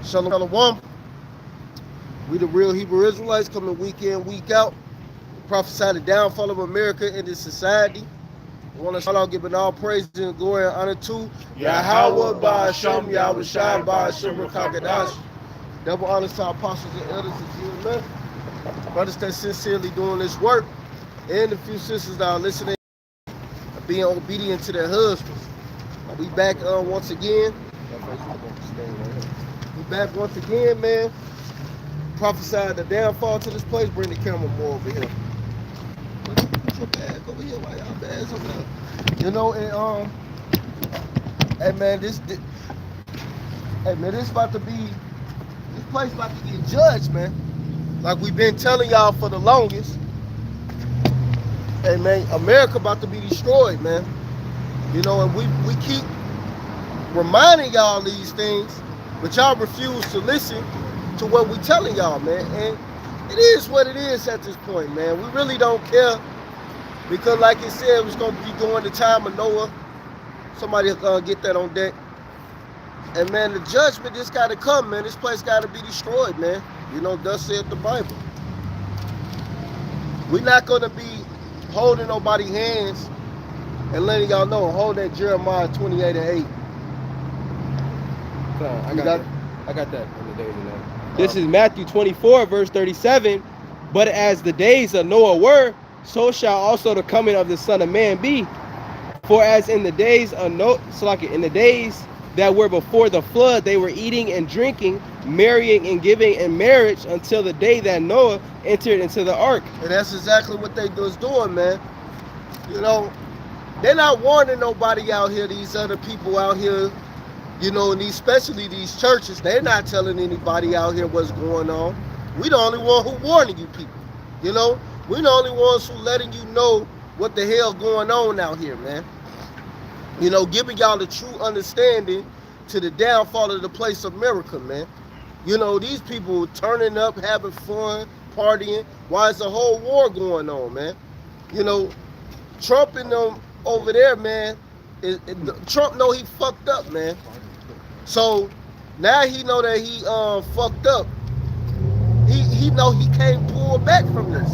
Shalom. We the real Hebrew Israelites coming week in, week out. Prophesy the downfall of America in this society. I want to start out giving all praise and glory and honor to Yahweh by Hashem, Yahweh Shai by Hashem Rakakadash. Double honors to our apostles and elders and men. Brothers that sincerely doing this work, and the few sisters that are listening and being obedient to their husbands. We back once again. We back once again, man. Prophesy the downfall to this place. Bring the camera more over here. Put your bag over here. Why y'all bags over there? You know, and hey man, this about to be, this place about to get judged, man. Like we've been telling y'all for the longest. Hey man, America about to be destroyed, man. You know, and we keep reminding y'all these things, but y'all refuse to listen to what we telling y'all, man. And it is what it is at this point, man. We really don't care because, like it said, it was going to be during the time of Noah. Somebody get that on deck. And, man, the judgment just got to come, man. This place got to be destroyed, man. You know, thus saith the Bible. We're not going to be holding nobody's hands and letting y'all know. Hold that Jeremiah 28 and 8. I got that in the days of Noah. This is Matthew 24, verse 37. But as the days of Noah were, so shall also the coming of the Son of Man be. For as in the days of in the days that were before the flood, they were eating and drinking, marrying and giving in marriage until the day that Noah entered into the ark. And that's exactly what they was doing, man. You know, they're not warning nobody out here, these other people out here, you know, and especially these churches. They're not telling anybody out here what's going on. We the only one who warning you people. You know, we the only ones who letting you know what the hell going on out here, man. You know, giving y'all the true understanding to the downfall of the place of America, man. You know, these people turning up, having fun, partying. Why is a whole war going on, man? You know, Trump and them over there, man. Trump know he fucked up, man. So now he know that he fucked up. He know he can't pull back from this.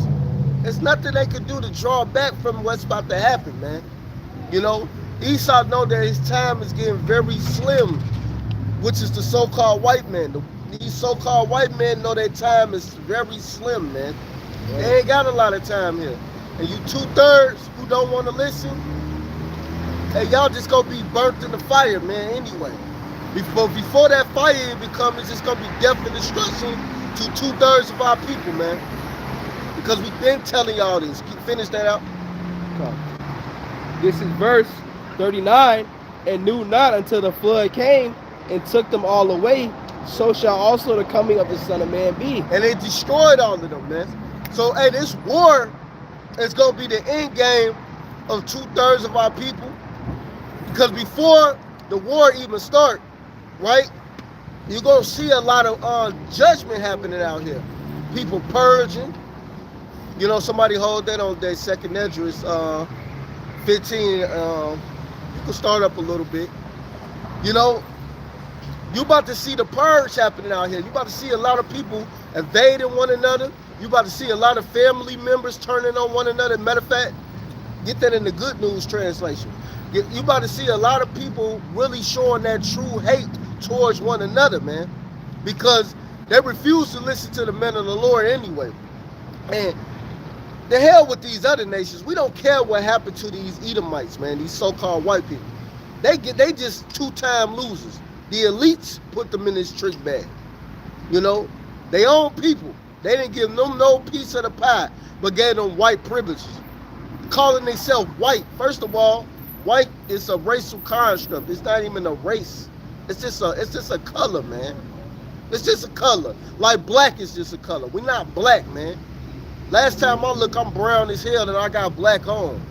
There's nothing they can do to draw back from what's about to happen, man. You know, Esau know that his time is getting very slim, which is the so-called white man. These so-called white men know their time is very slim, man. They ain't got a lot of time here. And you 2/3 who don't want to listen, hey, y'all just gonna be burnt in the fire, man, anyway. Before that fire becomes, it's just gonna be death and destruction to 2/3 of our people, man. Because we've been telling y'all this. Finish that out. This is verse 39. And knew not until the flood came and took them all away, so shall also the coming of the Son of Man be. And they destroyed all of them, man. So, hey, this war is gonna be the end game of 2/3 of our people. Because before the war even start, right, you're going to see a lot of judgment happening out here. People purging. You know, somebody hold that on their second address, 15. You can start up a little bit. You know, you about to see the purge happening out here. You about to see a lot of people invading one another. You about to see a lot of family members turning on one another. Matter of fact, get that in the Good News translation. You about to see a lot of people really showing that true hate towards one another, man, because they refuse to listen to the men of the Lord anyway. And the hell with these other nations. We don't care what happened to these Edomites, man, these so-called white people. They just two-time losers. The elites put them in this trick bag. You know, they own people. They didn't give them no piece of the pie, but gave them white privileges. Calling themselves white. First of all, white is a racial construct. It's not even a race. It's just a color, man. It's just a color. Like black is just a color. We're not black, man. Last time I look, I'm brown as hell and I got black on.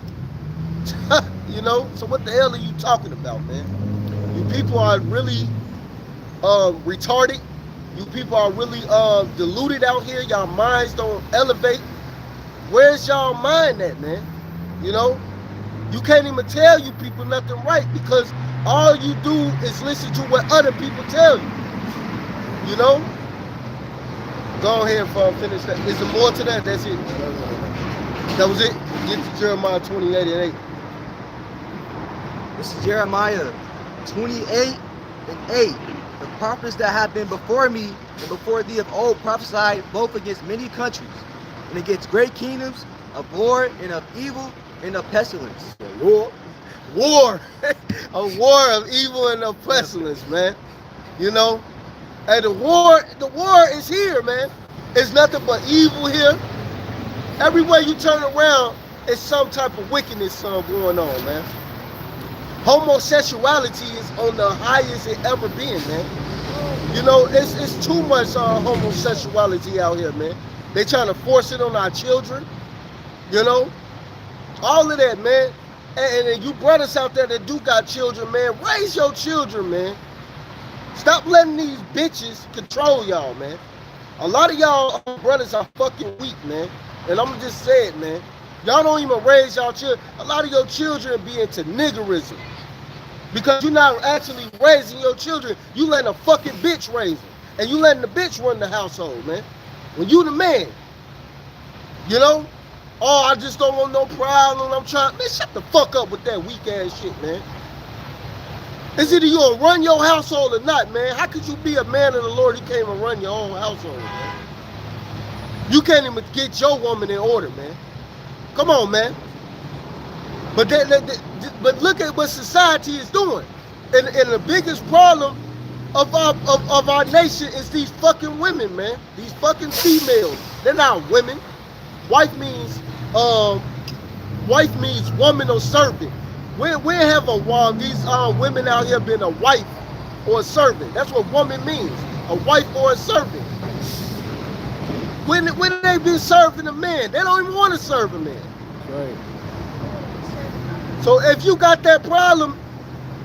You know? So what the hell are you talking about, man? You people are really retarded. You people are really deluded out here. Y'all minds don't elevate. Where's y'all mind at, man? You know? You can't even tell you people nothing right because all you do is listen to what other people tell you. You know? Go ahead and finish that. Is there more to that? That's it. That was it. Get to Jeremiah 28 and 8. This is Jeremiah 28 and 8. The prophets that have been before me and before thee of old prophesied both against many countries and against great kingdoms of war and of evil and of pestilence. War. A war of evil and of pestilence, man. You know? And the war is here, man. It's nothing but evil here. Everywhere you turn around, it's some type of wickedness going on, man. Homosexuality is on the highest it ever been, man. You know, it's too much homosexuality out here, man. They trying to force it on our children, you know. All of that, man. And you brothers out there that do got children, man, raise your children, man. Stop letting these bitches control y'all, man. A lot of y'all brothers are fucking weak, man. And I'm just say it, man. Y'all don't even raise y'all children. A lot of your children be into niggerism. Because you're not actually raising your children. You letting a fucking bitch raise them. And you letting the bitch run the household, man. When you the man. You know? Oh, I just don't want no problem. I'm trying. Man, shut the fuck up with that weak ass shit, man. It's either you gonna run your household or not, man. How could you be a man of the Lord? You can't even run your own household, man. You can't even get your woman in order, man. Come on, man. But look at what society is doing. And the biggest problem of our nation is these fucking women, man. These fucking females. They're not women. Wife means woman or servant. We have these women out here been a wife or a servant. That's what woman means. A wife or a servant. When they been serving a man, they don't even want to serve a man. Right. So if you got that problem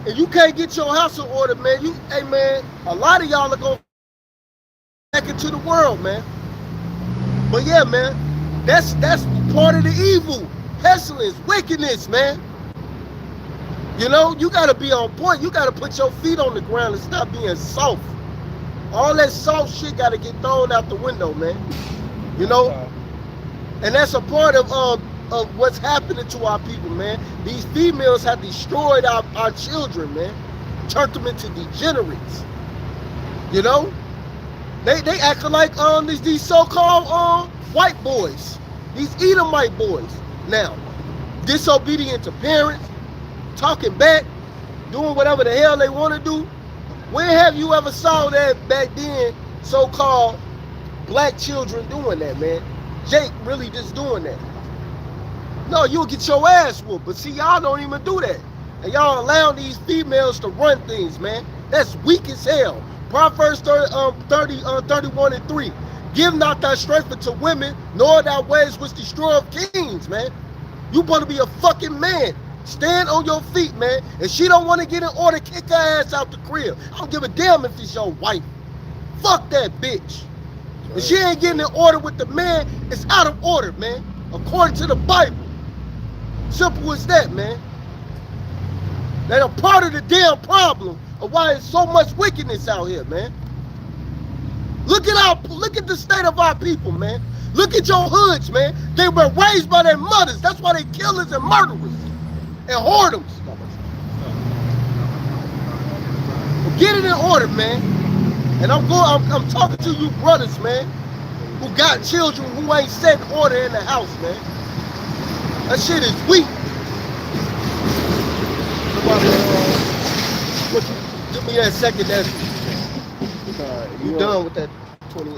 and you can't get your house in order, man, hey man, a lot of y'all are going back into the world, man. But yeah, man, that's part of the evil, pestilence, wickedness, man. You know, you gotta be on point. You gotta put your feet on the ground and stop being soft. All that soft shit gotta get thrown out the window, man. You know? And that's a part of what's happening to our people, man. These females have destroyed our children, man. Turned them into degenerates. You know? They acting like these so-called white boys. These Edomite boys. Now, disobedient to parents, talking back, doing whatever the hell they want to do. When have you ever saw that back then, so-called black children doing that, man? Jake really just doing that. No, you'll get your ass whooped. But see, y'all don't even do that. And y'all allow these females to run things, man. That's weak as hell. Proverbs 31 and 3. Give not thy strength unto women, nor thy ways which destroy kings, man. You want to be a fucking man. Stand on your feet, man. If she don't want to get in order, kick her ass out the crib. I don't give a damn if it's your wife. Fuck that bitch. If she ain't getting in order with the man, it's out of order, man. According to the Bible. Simple as that, man. They're a part of the damn problem of why there's so much wickedness out here, man. Look at the state of our people, man. Look at your hoods, man. They were raised by their mothers. That's why they killers and murderers and whoredoms. Well, get it in order, man. And I'm talking to you brothers, man, who got children who ain't setting order in the house, man. That shit is weak. Give me that second address. You done with that 20?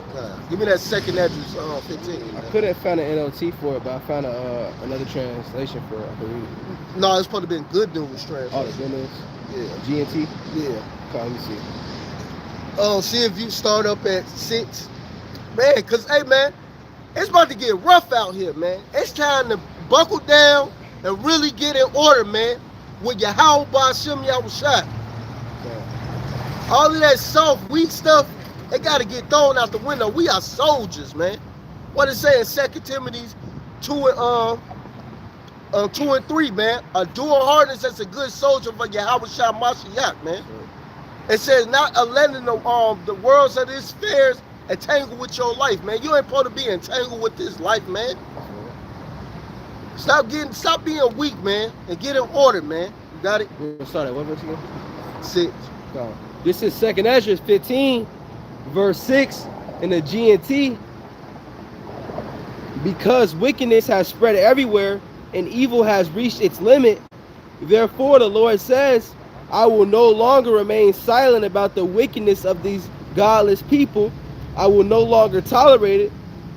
Give me that second address, 15. Man. I could have found an NLT for it, but I found another translation for it. I believe. No, it's supposed to be Good News translation. Oh, the Good News? Yeah. GNT? Yeah. Okay, let me see. See if you start up at 6. Man, because, hey, man, it's about to get rough out here, man. It's time to buckle down and really get in order, man, with your how by Shem Yahushua. All of that soft, weak stuff, they got to get thrown out the window. We are soldiers, man. What it say in 2 Timothy 2 and 3, man? A dual harness as a good soldier for Yahushua Mashiach, man. It says not letting the worlds of this affairs entangle with your life, man. You ain't supposed to be entangled with this life, man. Stop being weak, man, and get in order, man. You got it? We're gonna start at what verse again? 6. This is 2nd Ezra 15, verse 6 in the GNT. Because wickedness has spread everywhere and evil has reached its limit, therefore the Lord says, I will no longer remain silent about the wickedness of these godless people. I will no longer tolerate it.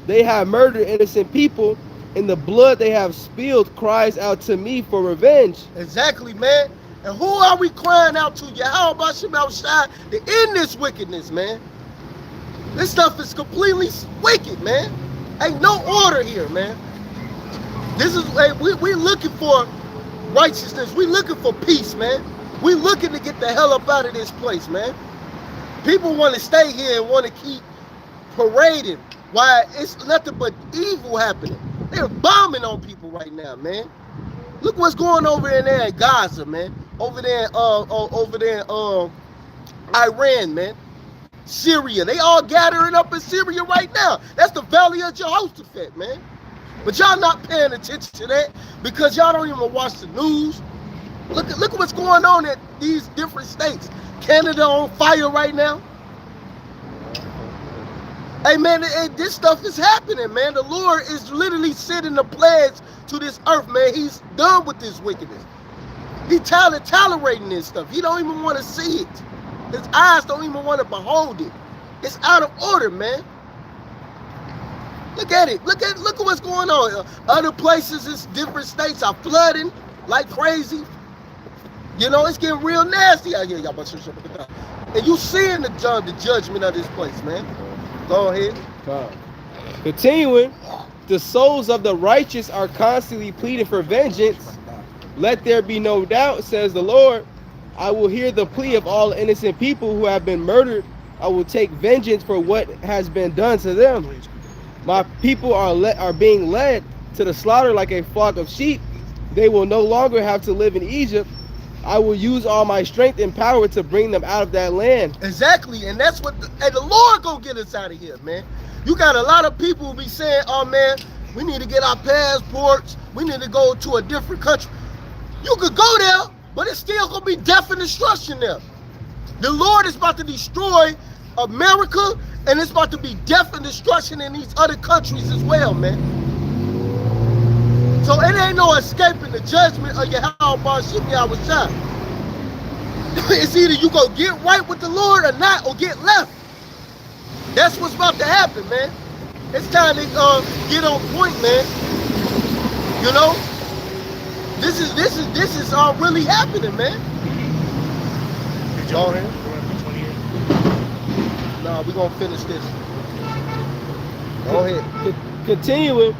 They have murdered innocent people, and the blood they have spilled cries out to me for revenge. Exactly, man. And who are we crying out to? Yahweh Shai to end this wickedness, man. This stuff is completely wicked, man. Ain't no order here, man. This is we looking for righteousness. We looking for peace, man. We looking to get the hell up out of this place, man. People want to stay here and want to keep parading while it's nothing but evil happening. They're bombing on people right now, man. Look what's going over in there in Gaza, man. Over there in Iran, man. Syria. They all gathering up in Syria right now. That's the Valley of Jehoshaphat, man. But y'all not paying attention to that because y'all don't even watch the news. Look at what's going on in these different states. Canada on fire right now. Hey, man, this stuff is happening, man. The Lord is literally sending the plagues to this earth, man. He's done with this wickedness. He's tolerating this stuff. He don't even want to see it. His eyes don't even want to behold it. It's out of order, man. Look at it. Look at what's going on. Other places, it's different states are flooding like crazy. You know, it's getting real nasty out here, y'all. And you seeing the judgment of this place, man. Go ahead. Continuing, the souls of the righteous are constantly pleading for vengeance. Let there be no doubt, says the Lord. I will hear the plea of all innocent people who have been murdered. I will take vengeance for what has been done to them. My people are being led to the slaughter like a flock of sheep. They will no longer have to live in Egypt. I will use all my strength and power to bring them out of that land. Exactly, and that's what the Lord gonna get us out of here, man. You got a lot of people who be saying, oh man, we need to get our passports, we need to go to a different country. You could go there, but it's still gonna be death and destruction there. The Lord is about to destroy America, and it's about to be death and destruction in these other countries as well, man. So it ain't no escaping the judgment of Yahweh Shai. It's either you go get right with the Lord or not, or get left. That's what's about to happen, man. It's time to get on point, man. You know, this is really happening, man. Did you go ahead? Nah, we're gonna finish this. Go ahead. Continuing,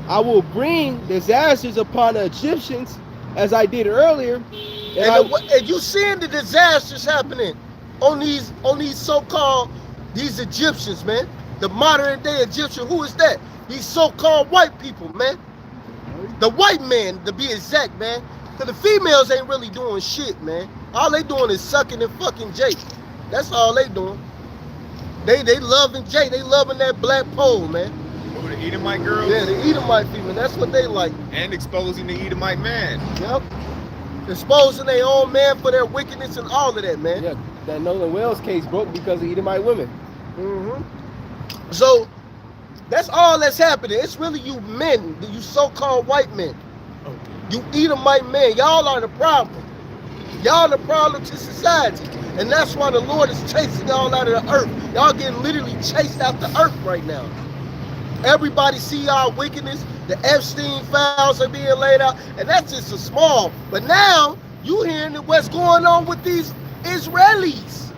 I will bring disasters upon the Egyptians as I did earlier. And you seeing the disasters happening on these so-called these Egyptians, man. The modern day Egyptian. Who is that? These so-called white people, man. The white man, to be exact, man. Cause the females ain't really doing shit, man. All they doing is sucking and fucking Jake. That's all they doing. They loving Jake. They loving that black pole, man. Over the Edomite girls? Yeah, the Edomite female. That's what they like. And exposing the Edomite man. Yep. Exposing their own man for their wickedness and all of that, man. Yeah, that Nolan Wells case broke because of Edomite women. Mm-hmm. So that's all that's happening. It's really you men, you so-called white men. Okay. You Edomite men. Y'all are the problem. Y'all the problem to society. And that's why the Lord is chasing y'all out of the earth. Y'all getting literally chased out the earth right now. Everybody see our wickedness. The Epstein files are being laid out. And that's just a small. But now, you hearing what's going on with these Israelis.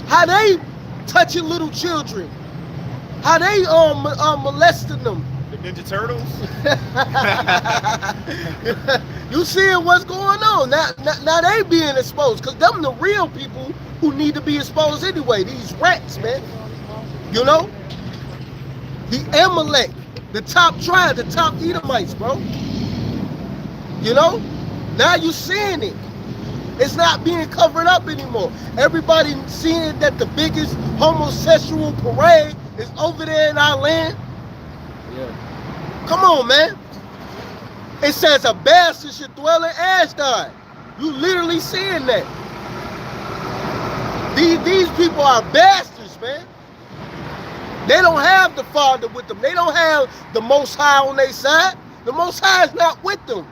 How they touching little children. How they molesting them. The Ninja Turtles? You seeing what's going on. Now they being exposed. Because them the real people who need to be exposed anyway. These rats, man. You know? The Amalek. The top tribe. The top Edomites, bro. You know? Now you seeing it. It's not being covered up anymore. Everybody seeing that the biggest homosexual parade is over there in our land. Yeah. Come on, man. It says a bastard should dwell in Ashdod. You literally seeing that. These people are bastards, man. They don't have the Father with them. They don't have the Most High on their side. The Most High is not with them.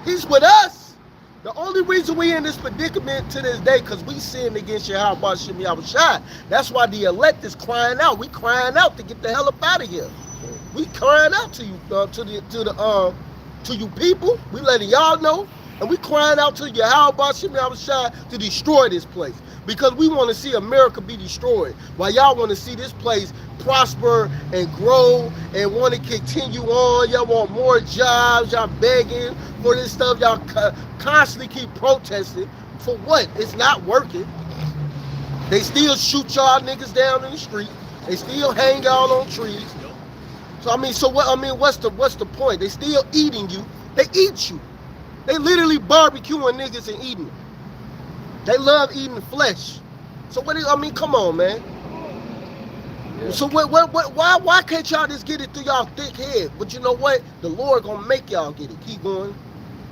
He's with us. The only reason we in this predicament to this day, because we sinned against Yahweh Shem Yahushua. That's why the elect is crying out. We crying out to get the hell up out of here. We crying out to you, to you people. We letting y'all know, and we crying out to Yahweh Shem Yahushua to destroy this place, because we want to see America be destroyed, while y'all want to see this place prosper and grow and want to continue on. Y'all want more jobs. Y'all begging for this stuff. Y'all constantly keep protesting for what? It's not working. They still shoot y'all niggas down in the street. They still hang y'all on trees. So I mean, what's the point? They still eating you. They eat you. They literally barbecuing niggas and eating them. They love eating flesh. So come on, man. Yeah. So why can't y'all just get it through y'all thick head? But you know what? The Lord gonna make y'all get it. Keep going.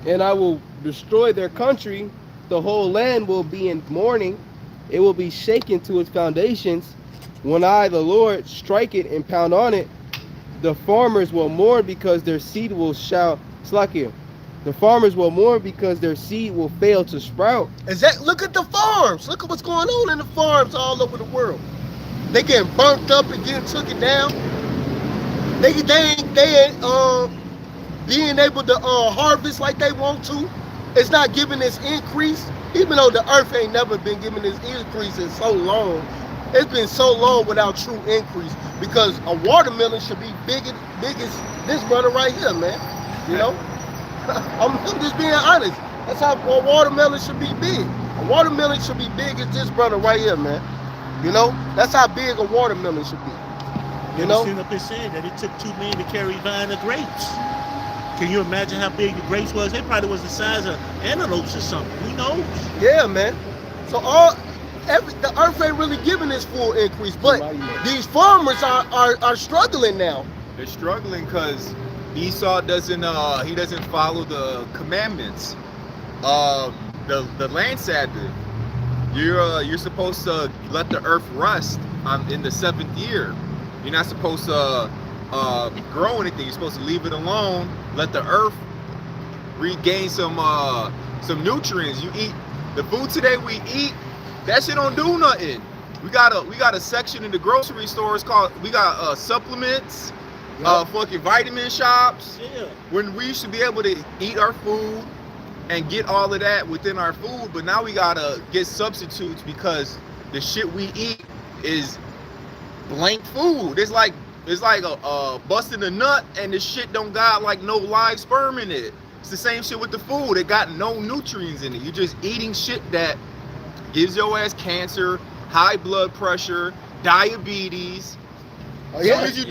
And I will destroy their country. The whole land will be in mourning. It will be shaken to its foundations. When I, the Lord, strike it and pound on it, the farmers will mourn because their seed will shout. Slakia. The farmers will mourn because their seed will fail to sprout. Look at the farms. Look at what's going on in the farms all over the world. They getting burnt up and getting taken down. They ain't being able to harvest like they want to. It's not giving this increase, even though the earth ain't never been giving this increase in so long. It's been so long without true increase, because a watermelon should be big as this brother right here, man. You know? I'm just being honest. That's how a watermelon should be big. A watermelon should be big as this brother right here, man. You know? That's how big a watermelon should be. You know? Seen up there saying that it took 2 men to carry a vine of grapes. Can you imagine how big the grapes was? They probably was the size of antelopes or something. Who knows? Yeah, man. So the earth ain't really giving this full increase, but these farmers are struggling now. They're struggling because Esau doesn't follow the commandments. The land Sabbath. You're supposed to let the earth rust in the 7th year. You're not supposed to grow anything. You're supposed to leave it alone. Let the earth regain some nutrients. You eat the food today we eat. That shit don't do nothing. We got a section in the grocery stores called supplements. Yep. Fucking vitamin shops. Yeah. When we should be able to eat our food and get all of that within our food, but now we gotta get substitutes because the shit we eat is blank food. It's like a busting a nut and the shit don't got like no live sperm in it. It's the same shit with the food. It got no nutrients in it. You're just eating shit that gives your ass cancer, high blood pressure, diabetes. As soon as you're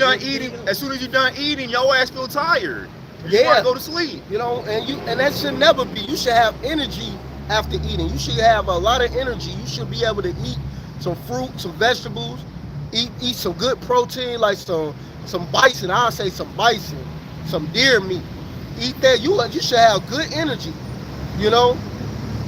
done eating, your ass feel tired. You want to go to sleep. You know, and that should never be. You should have energy after eating. You should have a lot of energy. You should be able to eat some fruit, some vegetables, eat some good protein, like some bison. I'll say some bison, some deer meat. Eat that. You should have good energy. You know.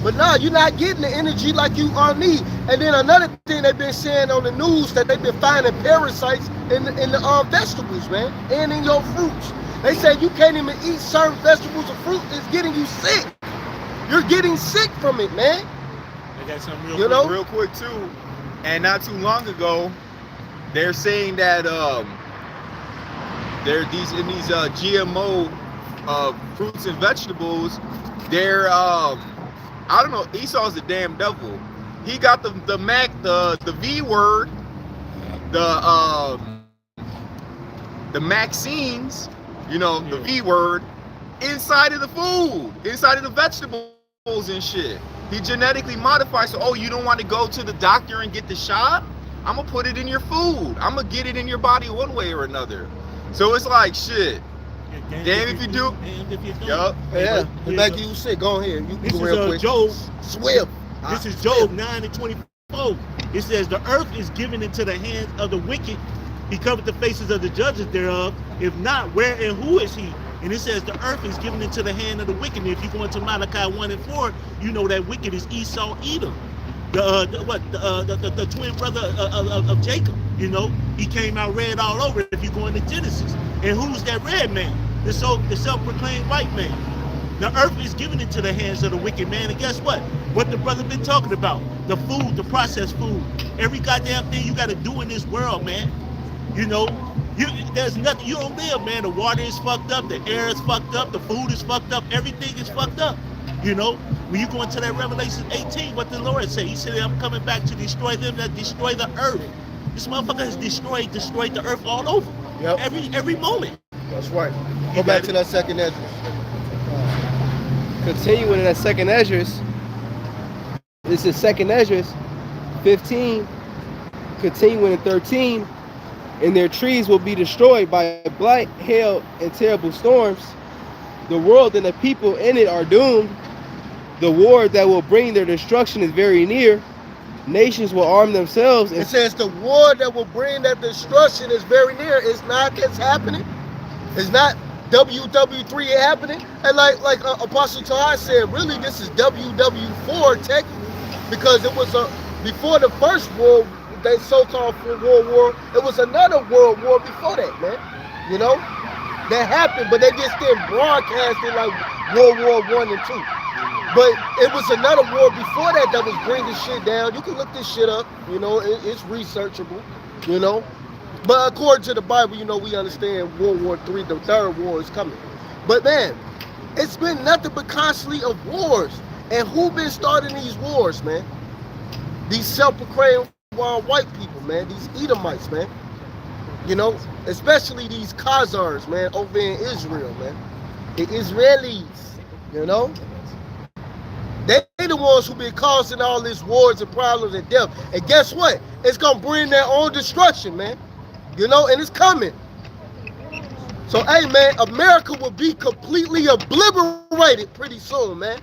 But no, you're not getting the energy like you need. And then another thing they've been saying on the news, that they've been finding parasites in the vegetables, man, and in your fruits. They say you can't even eat certain vegetables or fruit. It's getting you sick. You're getting sick from it, man. I got something real quick too. And not too long ago, they're saying that these GMO fruits and vegetables, they're I don't know. Esau's the damn devil. He got the V word, the Maxines, the V word, inside of the food, inside of the vegetables and shit. He genetically modified. So, you don't want to go to the doctor and get the shot? I'm gonna put it in your food. I'm gonna get it in your body one way or another. So it's like shit. Damn if you do. Damn if you don't. Yup. Yeah, But and like you said, go ahead. You This go is real quick. Job. Swift. This is Job 9:24. It says, the earth is given into the hands of the wicked. He covered the faces of the judges thereof. If not, where and who is he? And it says the earth is given into the hand of the wicked. And if you go into Malachi 1:4, you know that wicked is Esau, Edom, the twin brother of Jacob. You know, he came out red all over. If you go into Genesis, and who's that red man? The self-proclaimed white man. The earth is given into the hands of the wicked man, and guess what? What the brother been talking about? The food, the processed food, every goddamn thing you got to do in this world, man. You know, there's nothing. You don't live, man. The water is fucked up, the air is fucked up, the food is fucked up, everything is fucked up. You know, when you go into that Revelation 18, what the Lord said, He said, "I'm coming back to destroy them that destroy the earth." This motherfucker has destroyed the earth all over. Yep. Every moment. That's right. Go back to that second Ezra. Continuing in that second Esdras, this is second Esdras 15, continuing in 13, and their trees will be destroyed by blight, hail, and terrible storms. The world and the people in it are doomed. The war that will bring their destruction is very near. Nations will arm themselves. It says the war that will bring that destruction is very near. It's not that's happening. It's not WW3 happening. And like Apostle Tahar said, really this is WW4 technically, because it was before the first world, they so-called World War, it was another World War before that, man. You know? That happened, but they just didn't broadcast it like World War I and II. But it was another war before that was bringing shit down. You can look this shit up, you know, it's researchable, you know. But according to the Bible, you know, we understand World War III, the third war is coming. But man, it's been nothing but constantly of wars. And who been starting these wars, man? These self-proclaimed white people, man. These Edomites, man. You know, especially these Khazars, man, over in Israel, man. The Israelis, you know. They the ones who been causing all these wars and problems and death. And guess what? It's gonna bring their own destruction, man. You know, and it's coming. So, hey, man, America will be completely obliterated pretty soon, man.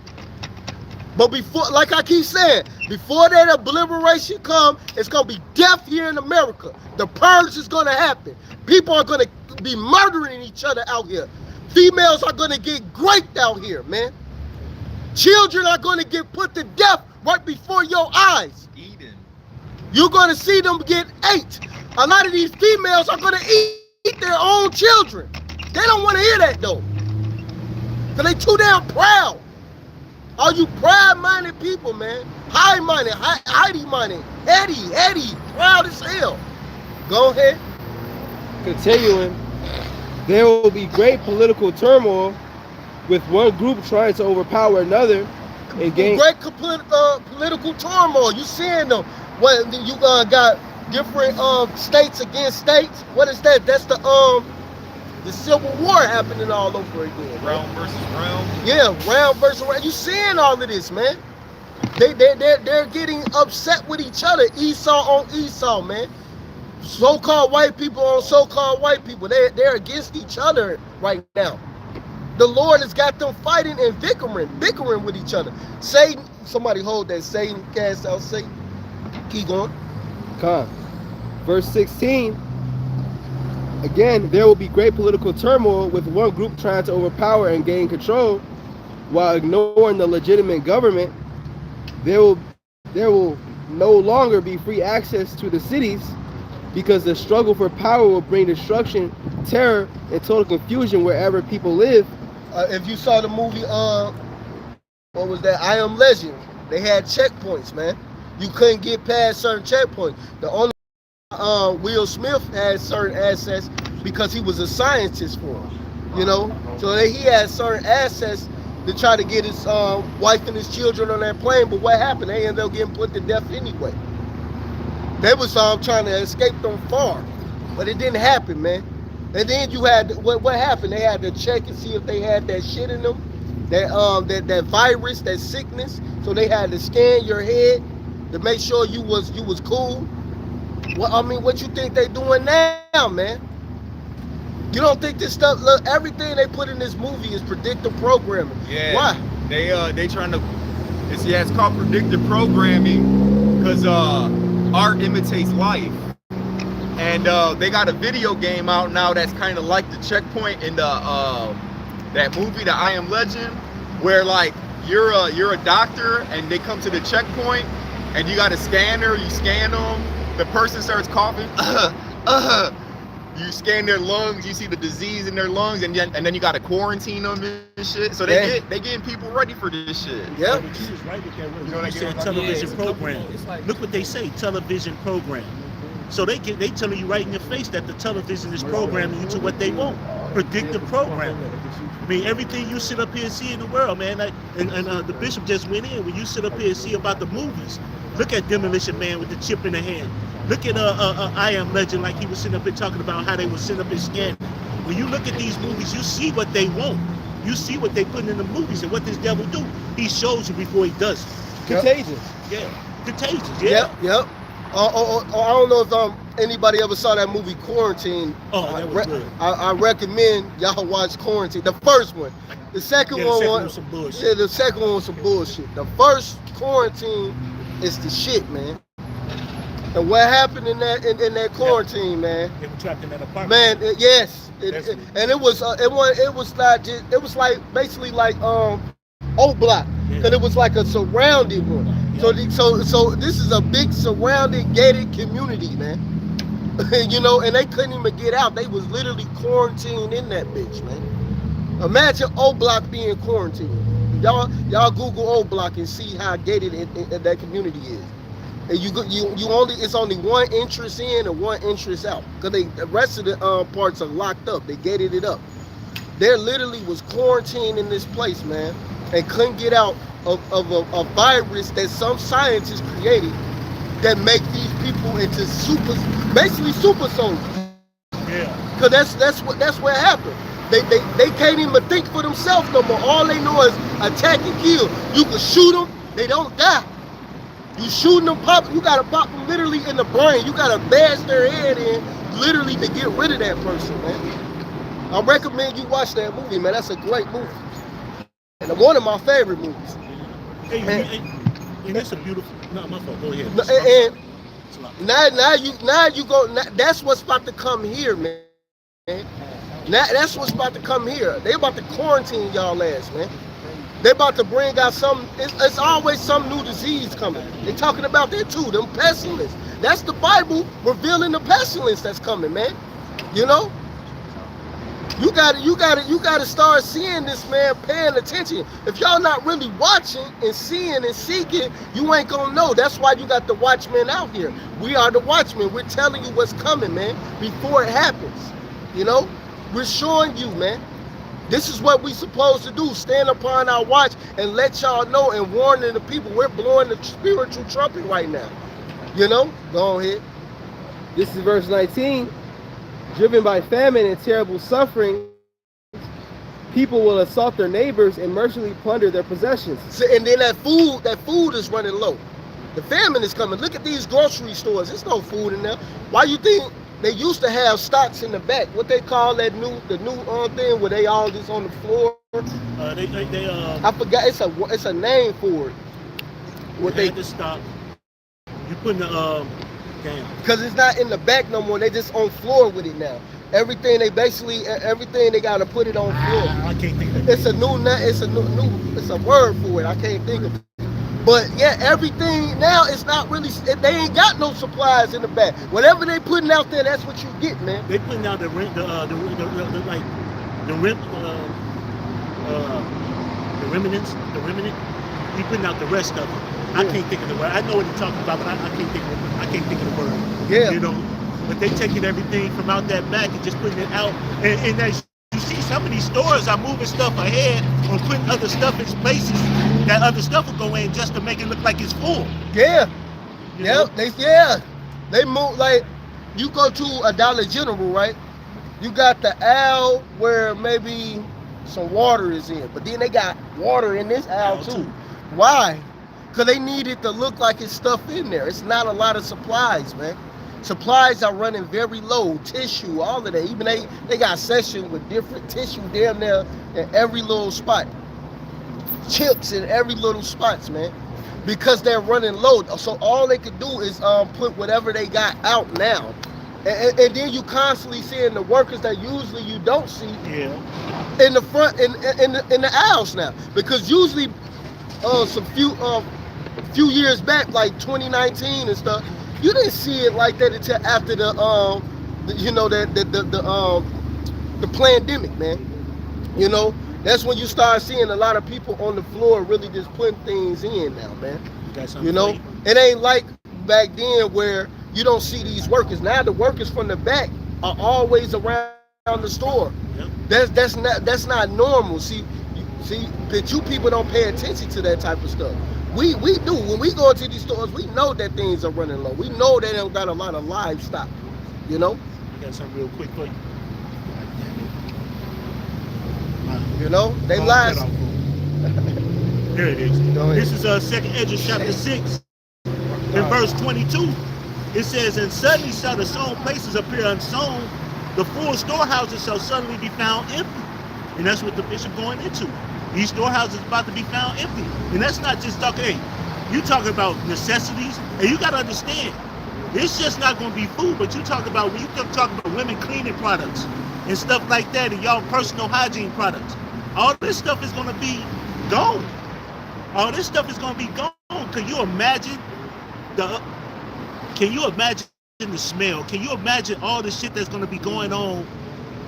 But before, like I keep saying, before that obliteration come, it's gonna be death here in America. The purge is gonna happen. People are gonna be murdering each other out here. Females are gonna get raped out here, man. Children are gonna get put to death right before your eyes. Eden. You're gonna see them get ate. A lot of these females are gonna eat their own children. They don't want to hear that though, cause they too damn proud. All you pride-minded people, man, high-minded, heady-minded, heady, proud as hell. Go ahead. Continuing, there will be great political turmoil, with one group trying to overpower another and gain Great political turmoil. You seeing them? When you got different states against states. What is that? That's the Civil War happening all over again. Realm versus realm. Yeah, realm versus realm. You seeing all of this, man? They're getting upset with each other. Esau on Esau, man. So-called white people on so-called white people. They're against each other right now. The Lord has got them fighting and bickering with each other. Satan, somebody hold that. Satan, cast out Satan. Keep going. Con. Verse 16. Again, there will be great political turmoil, with one group trying to overpower and gain control while ignoring the legitimate government. There will no longer be free access to the cities, because the struggle for power will bring destruction, terror, and total confusion wherever people live. If you saw the movie, what was that? I Am Legend. They had checkpoints, man. You couldn't get past certain checkpoints. The only Will Smith had certain assets because he was a scientist for him, you know. So he had certain assets to try to get his wife and his children on that plane. But what happened? They ended up getting put to death anyway. They was trying to escape them far, but it didn't happen, man. And then you had what happened? They had to check and see if they had that shit in them, that virus, that sickness. So they had to scan your head to make sure you was cool. Well, I mean, what you think they doing now, man? You don't think this stuff? Look, everything they put in this movie is predictive programming. Yeah. Why? They trying to. It's called predictive programming because art imitates life. And they got a video game out now that's kind of like the checkpoint in the that movie, the I Am Legend, where like you're a doctor and they come to the checkpoint and you got a scanner, you scan them, the person starts coughing, you scan their lungs, you see the disease in their lungs, and then you got to quarantine them and shit. So they getting people ready for this shit. Yeah. But you was right with that word. You know what You said I mean? television Yeah, program. it's like- Look what they say, television program. So they telling you right in your face that the television is programming you to what they want. Predictive programming. I mean, everything you sit up here and see in the world, man. Like, and the bishop just went in. When you sit up here and see about the movies, look at Demolition Man with the chip in the hand. Look at I Am Legend, like he was sitting up here talking about how they would sit up and scan. When you look at these movies, you see what they want. You see what they put in the movies, and what this devil do. He shows you before he does it. Contagious. Yeah, contagious. Yeah. Yep. I don't know if anybody ever saw that movie Quarantine. Oh, that was good. I recommend y'all watch Quarantine. The first one. The second Yeah, one the second was was some bullshit. Yeah, the second one was some bullshit. The first Quarantine is the shit, man. And what happened in that quarantine, man? They were trapped in that apartment. Man, yes. That's- And it was not just, it was like basically like O Block. Yeah. And it was like a surrounded one. Yeah. So this is a big surrounded gated community, man. You know, and they couldn't even get out. They was literally quarantined in that bitch, man. Imagine O Block being quarantined. Y'all Google O Block and see how gated that community is. And it's only one entrance in and one entrance out, because the rest of the parts are locked up. They gated it up. There literally was quarantine in this place, man, and couldn't get out of a virus that some scientists created that make these people into basically super soldiers. Yeah. Cause that's what happened. They can't even think for themselves no more. All they know is attack and kill. You can shoot them, they don't die. You shooting them, you gotta pop them literally in the brain. You gotta bash their head in literally to get rid of that person, man. I recommend you watch that movie, man. That's a great movie. And one of my favorite movies. Hey, and it's a beautiful. No, my fault. Go ahead. And now you go. That's what's about to come here, man. That's what's about to come here. They about to quarantine y'all ass, man. They about to bring out some. It's always some new disease coming. They talking about that too. Them pestilence. That's the Bible revealing the pestilence that's coming, man. You know. You gotta start seeing this, man, paying attention. If y'all not really watching and seeing and seeking, you ain't gonna know. That's why you got the watchmen out here. We are the watchmen. We're telling you what's coming, man, before it happens. You know? We're showing you, man. This is what we supposed to do. Stand upon our watch and let y'all know and warning the people. We're blowing the spiritual trumpet right now. You know? Go ahead. This is verse 19. Driven by famine and terrible suffering, people will assault their neighbors and mercilessly plunder their possessions. And then that food is running low. The famine is coming. Look at these grocery stores. There's no food in there. Why you think they used to have stocks in the back? What they call the new thing where they all just on the floor? I forgot. It's a name for it. What they just stop. You putting the because it's not in the back no more. They just on floor with it now. Everything they got to put it on floor. I can't think of it. It's a word for it. I can't think of it. But yeah, everything now, it's not really, they ain't got no supplies in the back. Whatever they putting out there, that's what you get, man. They putting out the remnant. We putting out the rest of it. I can't think of the word. I know what you're talking about, but I can't think of the word. Yeah. You know, but they taking everything from out that back and just putting it out. And as you see, some of these stores are moving stuff ahead or putting other stuff in places that other stuff will go in just to make it look like it's full. Yeah. You know? They move, like, you go to a Dollar General, right? You got the aisle where maybe some water is in, but then they got water in this aisle too. Why? Because they need it to look like it's stuff in there. It's not a lot of supplies, man. Supplies are running very low. Tissue, all of that. Even they got session with different tissue damn near in every little spot. Chips in every little spots, man. Because they're running low. So all they could do is put whatever they got out now. And then you constantly seeing the workers that usually you don't see in the front in the aisles now. Because usually some few years back, like 2019 and stuff, you didn't see it like that until after the pandemic, man. You know, that's when you start seeing a lot of people on the floor really just putting things in now, man. You know, it ain't like back then where you don't see these workers. Now the workers from the back are always around the store. Yep. That's not normal. See, that you people don't pay attention to that type of stuff. We do. When we go into these stores, we know that things are running low. We know they don't got a lot of livestock. You know. I got something real quick for you. You know, they lies. There it is. This is 2nd Ezra chapter 6 and verse 22. It says, and suddenly shall the sown places appear unsown, the full storehouses shall suddenly be found empty. And that's what the bishop going into. These storehouses about to be found empty. And that's not just talking, hey, you talking about necessities, and you gotta understand, it's just not gonna be food, but you talk about, when you talk about women cleaning products and stuff like that, and y'all personal hygiene products, all this stuff is gonna be gone. All this stuff is gonna be gone. Can you imagine the smell? Can you imagine all the shit that's gonna be going on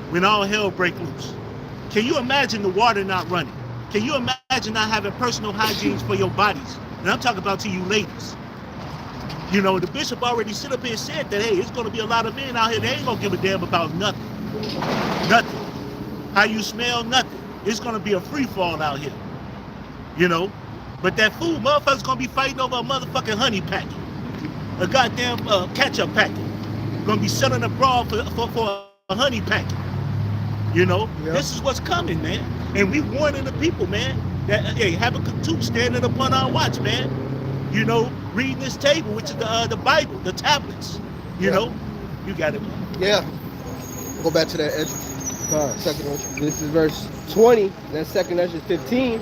when all hell breaks loose? Can you imagine the water not running? Can you imagine not having personal hygiene for your bodies? And I'm talking about to you ladies. You know, the bishop already sit up here and said that, hey, it's gonna be a lot of men out here, they ain't gonna give a damn about nothing. Nothing. How you smell, nothing. It's gonna be a free fall out here. You know? But that food, motherfuckers gonna be fighting over a motherfucking honey packet. A goddamn ketchup packet. Gonna be selling abroad for a honey packet. You know? Yep. This is what's coming, man. And we warning the people, man, that, hey, Habakkuk 2 standing upon our watch, man. You know, reading this table, which is the Bible, the tablets. You know? You got it, man. Yeah. Go back to that Ezra. 2nd Ezra. This is verse 20, that's 2nd Ezra 15.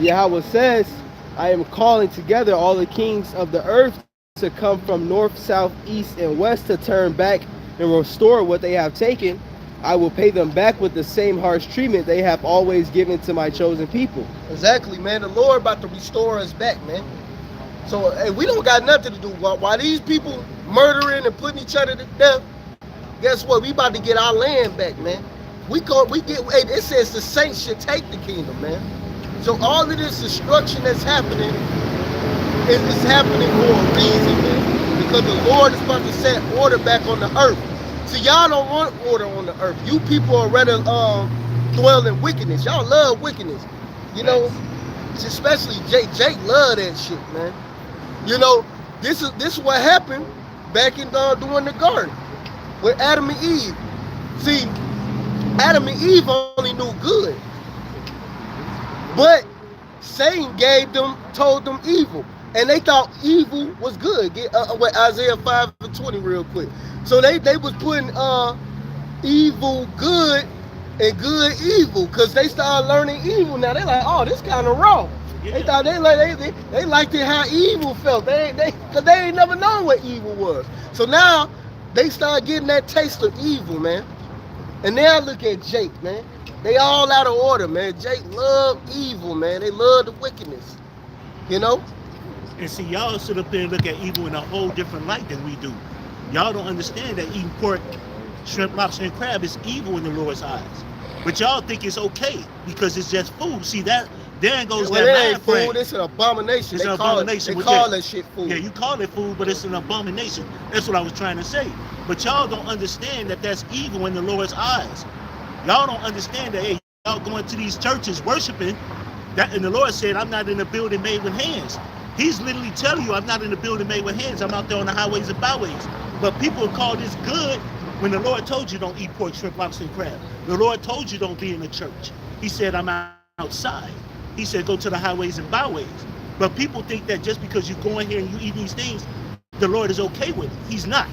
Yahweh says, I am calling together all the kings of the earth to come from north, south, east, and west to turn back and restore what they have taken. I will pay them back with the same harsh treatment they have always given to my chosen people. Exactly, man. The Lord about to restore us back, man. So, hey, we don't got nothing to do. While these people murdering and putting each other to death, guess what? We about to get our land back, man. Hey, it says the saints should take the kingdom, man. So all of this destruction that's happening is happening for a reason, man. Because the Lord is about to set order back on the earth. So y'all don't want order on the earth. You people are rather dwell in wickedness. Y'all love wickedness. You know, especially Jake love that shit, man. You know, this is what happened back in during the garden with Adam and Eve. See, Adam and Eve only knew good. But Satan told them evil. And they thought evil was good. Get with Isaiah 5:20 real quick. So they was putting evil good and good evil, because they started learning evil. Now they like, oh, this kind of raw. Yeah. They thought they liked it how evil felt. Because they ain't never known what evil was. So now they start getting that taste of evil, man. And now look at Jake, man. They all out of order, man. Jake love evil, man. They love the wickedness. You know? And see, y'all sit up there and look at evil in a whole different light than we do. Y'all don't understand that eating pork, shrimp, lobster, and crab is evil in the Lord's eyes. But y'all think it's okay because it's just food. See, there goes that mind frame. Food, it's an abomination. It's an abomination. They call that shit food. Yeah, you call it food, but it's an abomination. That's what I was trying to say. But y'all don't understand that that's evil in the Lord's eyes. Y'all don't understand that, hey, y'all going to these churches worshiping, that, and the Lord said, I'm not in a building made with hands. He's literally telling you, I'm not in a building made with hands. I'm out there on the highways and byways. But people call this good when the Lord told you don't eat pork, shrimp, lobster, and crab. The Lord told you don't be in the church. He said, I'm outside. He said, go to the highways and byways. But people think that just because you go in here and you eat these things, the Lord is okay with it. He's not.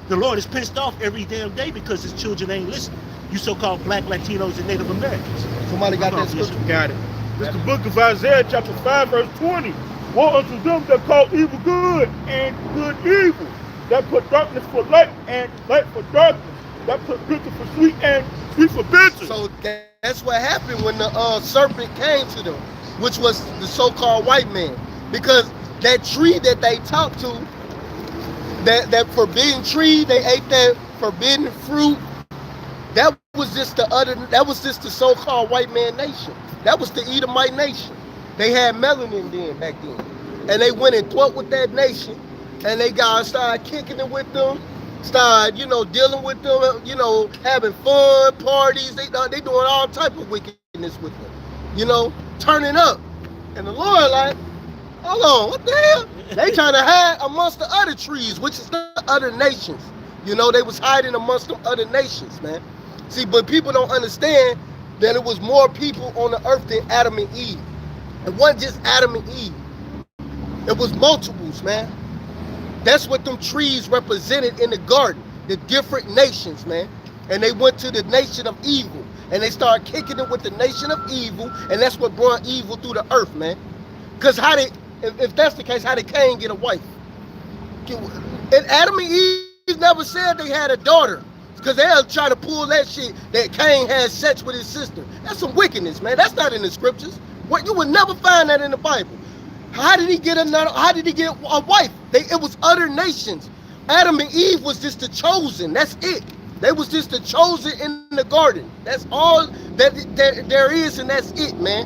The Lord is pissed off every damn day because his children ain't listening. You so-called black Latinos and Native Americans. Somebody got that Bishop. scripture? Got it. It's the book of Isaiah, chapter 5, verse 20. Woe unto them that call evil good and good evil, that put darkness for light and light for darkness, that put bitter for sweet and sweet for bitter. So that's what happened when the serpent came to them, which was the so-called white man. Because that tree that they talked to, that forbidden tree, they ate that forbidden fruit, that was just the so-called white man nation. That was the Edomite nation. They had melanin then back then. And they went and dwelt with that nation, and they started kicking it with them, started, dealing with them, having fun, parties. They doing all type of wickedness with them, turning up. And the Lord like, hold on, what the hell? They trying to hide amongst the other trees, which is the other nations. They was hiding amongst the other nations, man. See, but people don't understand that it was more people on the earth than Adam and Eve. It wasn't just Adam and Eve. It was multiples, man. That's what them trees represented in the garden, the different nations, man. And they went to the nation of evil, and they started kicking it with the nation of evil, and that's what brought evil through the earth, man. Because if that's the case, how did Cain get a wife? And Adam and Eve never said they had a daughter, because they'll try to pull that shit that Cain had sex with his sister. That's some wickedness, man. That's not in the scriptures. You would never find that in the Bible. How did he get a wife? It was other nations. Adam and Eve was just the chosen. That's it. They was just the chosen in the garden. That's all that there is, and that's it, man.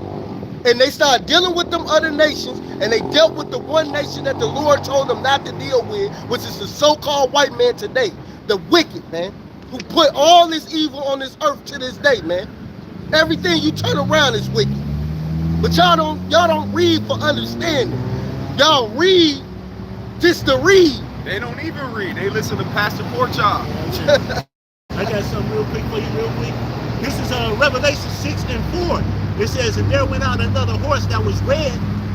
And they started dealing with them other nations, and they dealt with the one nation that the Lord told them not to deal with, which is the so-called white man today, the wicked, man, who put all this evil on this earth to this day, man. Everything you turn around is wicked. But y'all don't read for understanding. Y'all read just to read. They don't even read. They listen to Pastor Porchop. I got something real quick for you, real quick. This is Revelation 6 and 4. It says, and there went out another horse that was red,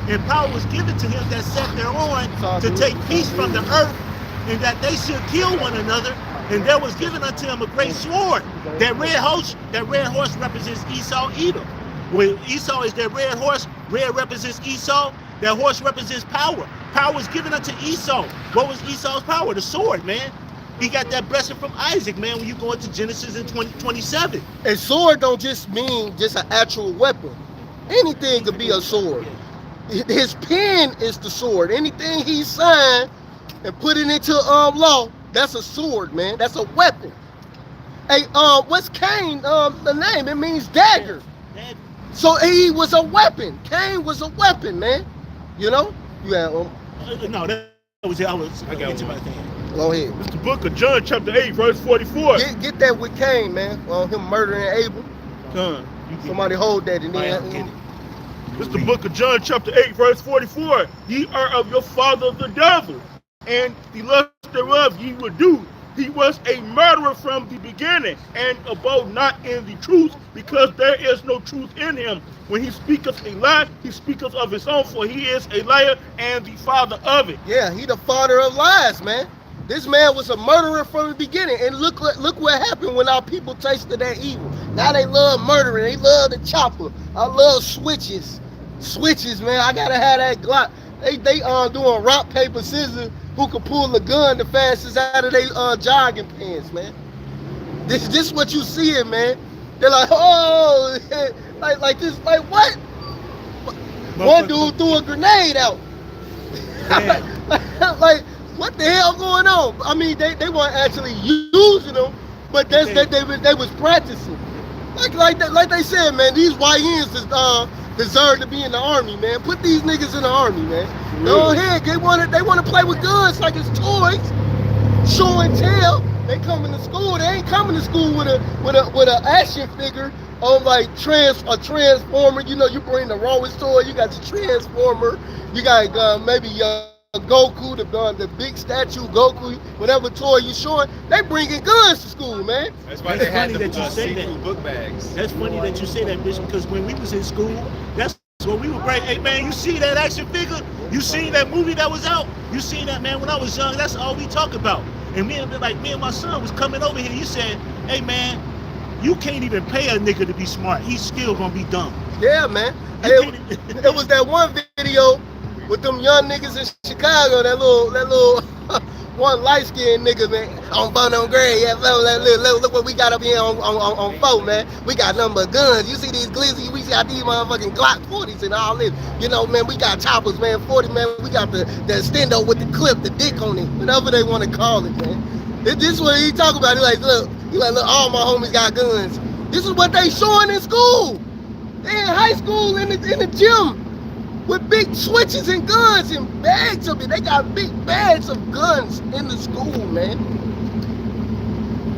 and power was given to him that sat thereon to take peace from the earth, and that they should kill one another. And there was given unto him a great sword. That red horse represents Esau, Edom. When Esau is that red horse, red represents Esau. That horse represents power. Power was given unto Esau. What was Esau's power? The sword, man. He got that blessing from Isaac, man, when you go into Genesis in 27. And sword don't just mean just an actual weapon. Anything could be a sword. His pen is the sword. Anything he signed and put it into law, that's a sword, man. That's a weapon. Hey, what's Cain? The name, it means dagger. So he was a weapon. Cain was a weapon, man. You know? Yeah. No, that was it. I got to my thing. Go ahead. It's the book of John, chapter 8, verse 44. Get that with Cain, man. Him murdering Abel. Somebody hold that and then. It's the book of John, chapter 8, verse 44. Ye are of your father the devil, and the lust thereof ye will do. He was a murderer from the beginning, and abode not in the truth, because there is no truth in him. When he speaketh a lie, he speaketh of his own, for he is a liar and the father of it. Yeah, he the father of lies, man. This man was a murderer from the beginning, and look what happened when our people tasted that evil. Now they love murdering, they love the chopper. I love switches, man. I gotta have that Glock. They doing rock, paper, scissors. Who could pull the gun the fastest out of their jogging pants, man? This what you seeing, man. They're like, oh, like this, like what? One dude threw a grenade out. like, what the hell going on? I mean, they weren't actually using them, but they was practicing. Like they said, man, these YNs deserve to be in the army, man. Put these niggas in the army, man. Go ahead, they want to play with guns like it's toys. Show and tell. They coming to school. They ain't coming to school with a action figure of like a transformer. You know, you bring the rawest toy. You got the transformer. You got maybe Goku, the big statue Goku, whatever toy you showing. They bringing guns to school, man. That's why they had the see-through book bags. That's funny that you say that, Bishop, because when we was in school, that's when we would bring, hey man, you see that action figure? You seen that movie that was out? You seen that, man? When I was young, that's all we talk about. And me and my son was coming over here. You said, "Hey man, you can't even pay a nigga to be smart. He's still gonna be dumb." Yeah, man. You It was that one video with them young niggas in Chicago. That little one light skinned nigga, man, on Bone on Gray. Yeah, look what we got up here on 4, man. We got nothing but guns. You see these glizzy, we got these motherfucking Glock 40s and all this. You know, man, we got choppers, man, 40, man. We got the stendo with the clip, the dick on it, whatever they want to call it, man. This is what he talk about. He like, look, all my homies got guns. This is what they showing in school. They in high school in the gym with big switches and guns and bags of it. They got big bags of guns in the school, man.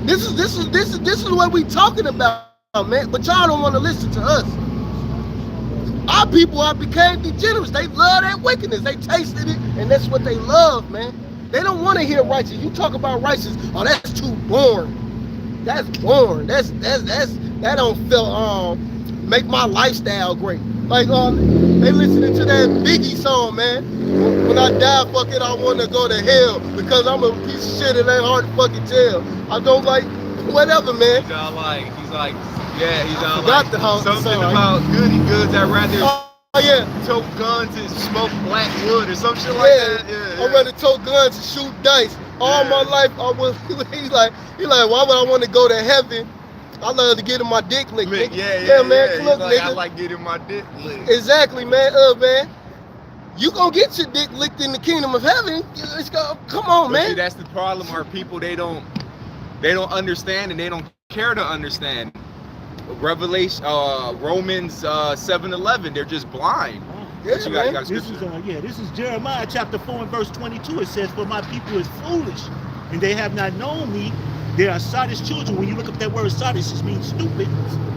This is what we talking about, man. But y'all don't want to listen to us. Our people became degenerates. They love that wickedness. They tasted it, and that's what they love, man. They don't want to hear righteous. You talk about righteous, oh, that's too boring. That's boring. That don't feel make my lifestyle great. Like they listening to that Biggie song, man. When I die, fuck it, I want to go to hell because I'm a piece of shit. It ain't hard to fucking tell. I don't like whatever, man. He's all like, yeah, he's all forgot like the whole something song. about goody goods. I'd rather Oh yeah, tote guns and smoke black wood or some shit like that. Yeah, I'd rather tote guns and shoot dice. All my life, I was. He's like, why would I want to go to heaven? I love to get in my dick licked. Yeah, man. Look, like, nigga. I like getting my dick licked. Exactly, man. Man, you gonna get your dick licked in the kingdom of heaven. Let's go. Come on, But man. see, that's the problem. Our people, they don't understand and they don't care to understand. Revelation, Romans 7:11. They're just blind. Yeah, But you man. got This is Jeremiah chapter 4 and verse 22. It says, "For my people is foolish, and they have not known me. They are sottish children." When you look up that word sottish, it means stupid.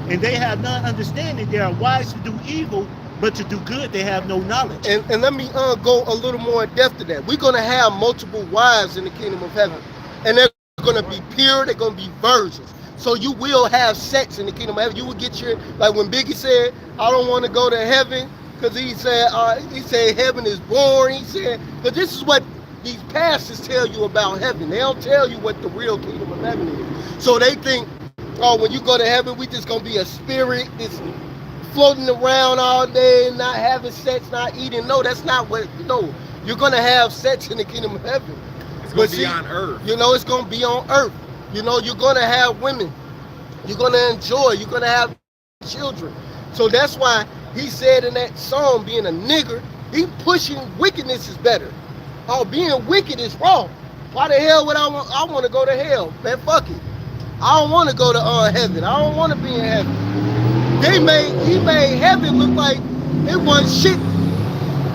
"And they have not understanding. They are wise to do evil, but to do good they have no knowledge." And let me go a little more in depth to that. We're gonna have multiple wives in the kingdom of heaven, and they're gonna be pure. They're gonna be virgins. So you will have sex in the kingdom of heaven. You will get your, like when Biggie said, "I don't want to go to heaven," because he said heaven is boring. He said, because this is what these pastors tell you about heaven. They don't tell you what the real kingdom of heaven is. So they think, oh, when you go to heaven, we just gonna be a spirit that's floating around all day, not having sex, not eating. No, that's not what. No, you're gonna have sex in the kingdom of heaven. It's gonna be on earth. You know, it's gonna be on earth. You know, you're gonna have women. You're gonna enjoy. You're gonna have children. So that's why he said in that song, being a nigger, he pushing wickedness is better. Oh, being wicked is wrong. Why the hell would I want to go to hell? Man, fuck it. I don't want to go to heaven. I don't want to be in heaven. He made heaven look like it wasn't shit.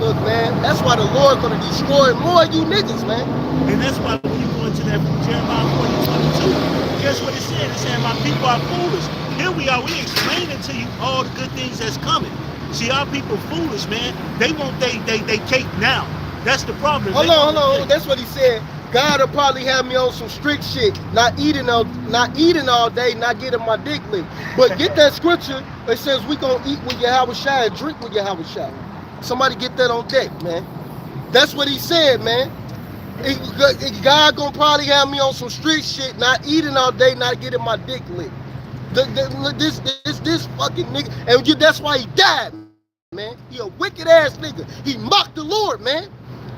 Look, man, that's why the Lord gonna destroy more of you niggas, man. And that's why when you go into that Jeremiah 40:22, guess what it said? It said, "My people are foolish." Here we are, we explaining to you all the good things that's coming. See, our people foolish, man. They want they cake now. That's the problem. Hold on. That's what he said. God will probably have me on some strict shit, not eating all day, not getting my dick licked. But get that scripture that says we gonna eat with Yahweh Shai and drink with Yahweh Shai. Somebody get that on deck, man. That's what he said, man. God gonna probably have me on some strict shit, not eating all day, not getting my dick licked. This fucking nigga, and that's why he died, man. He a wicked ass nigga. He mocked the Lord, man.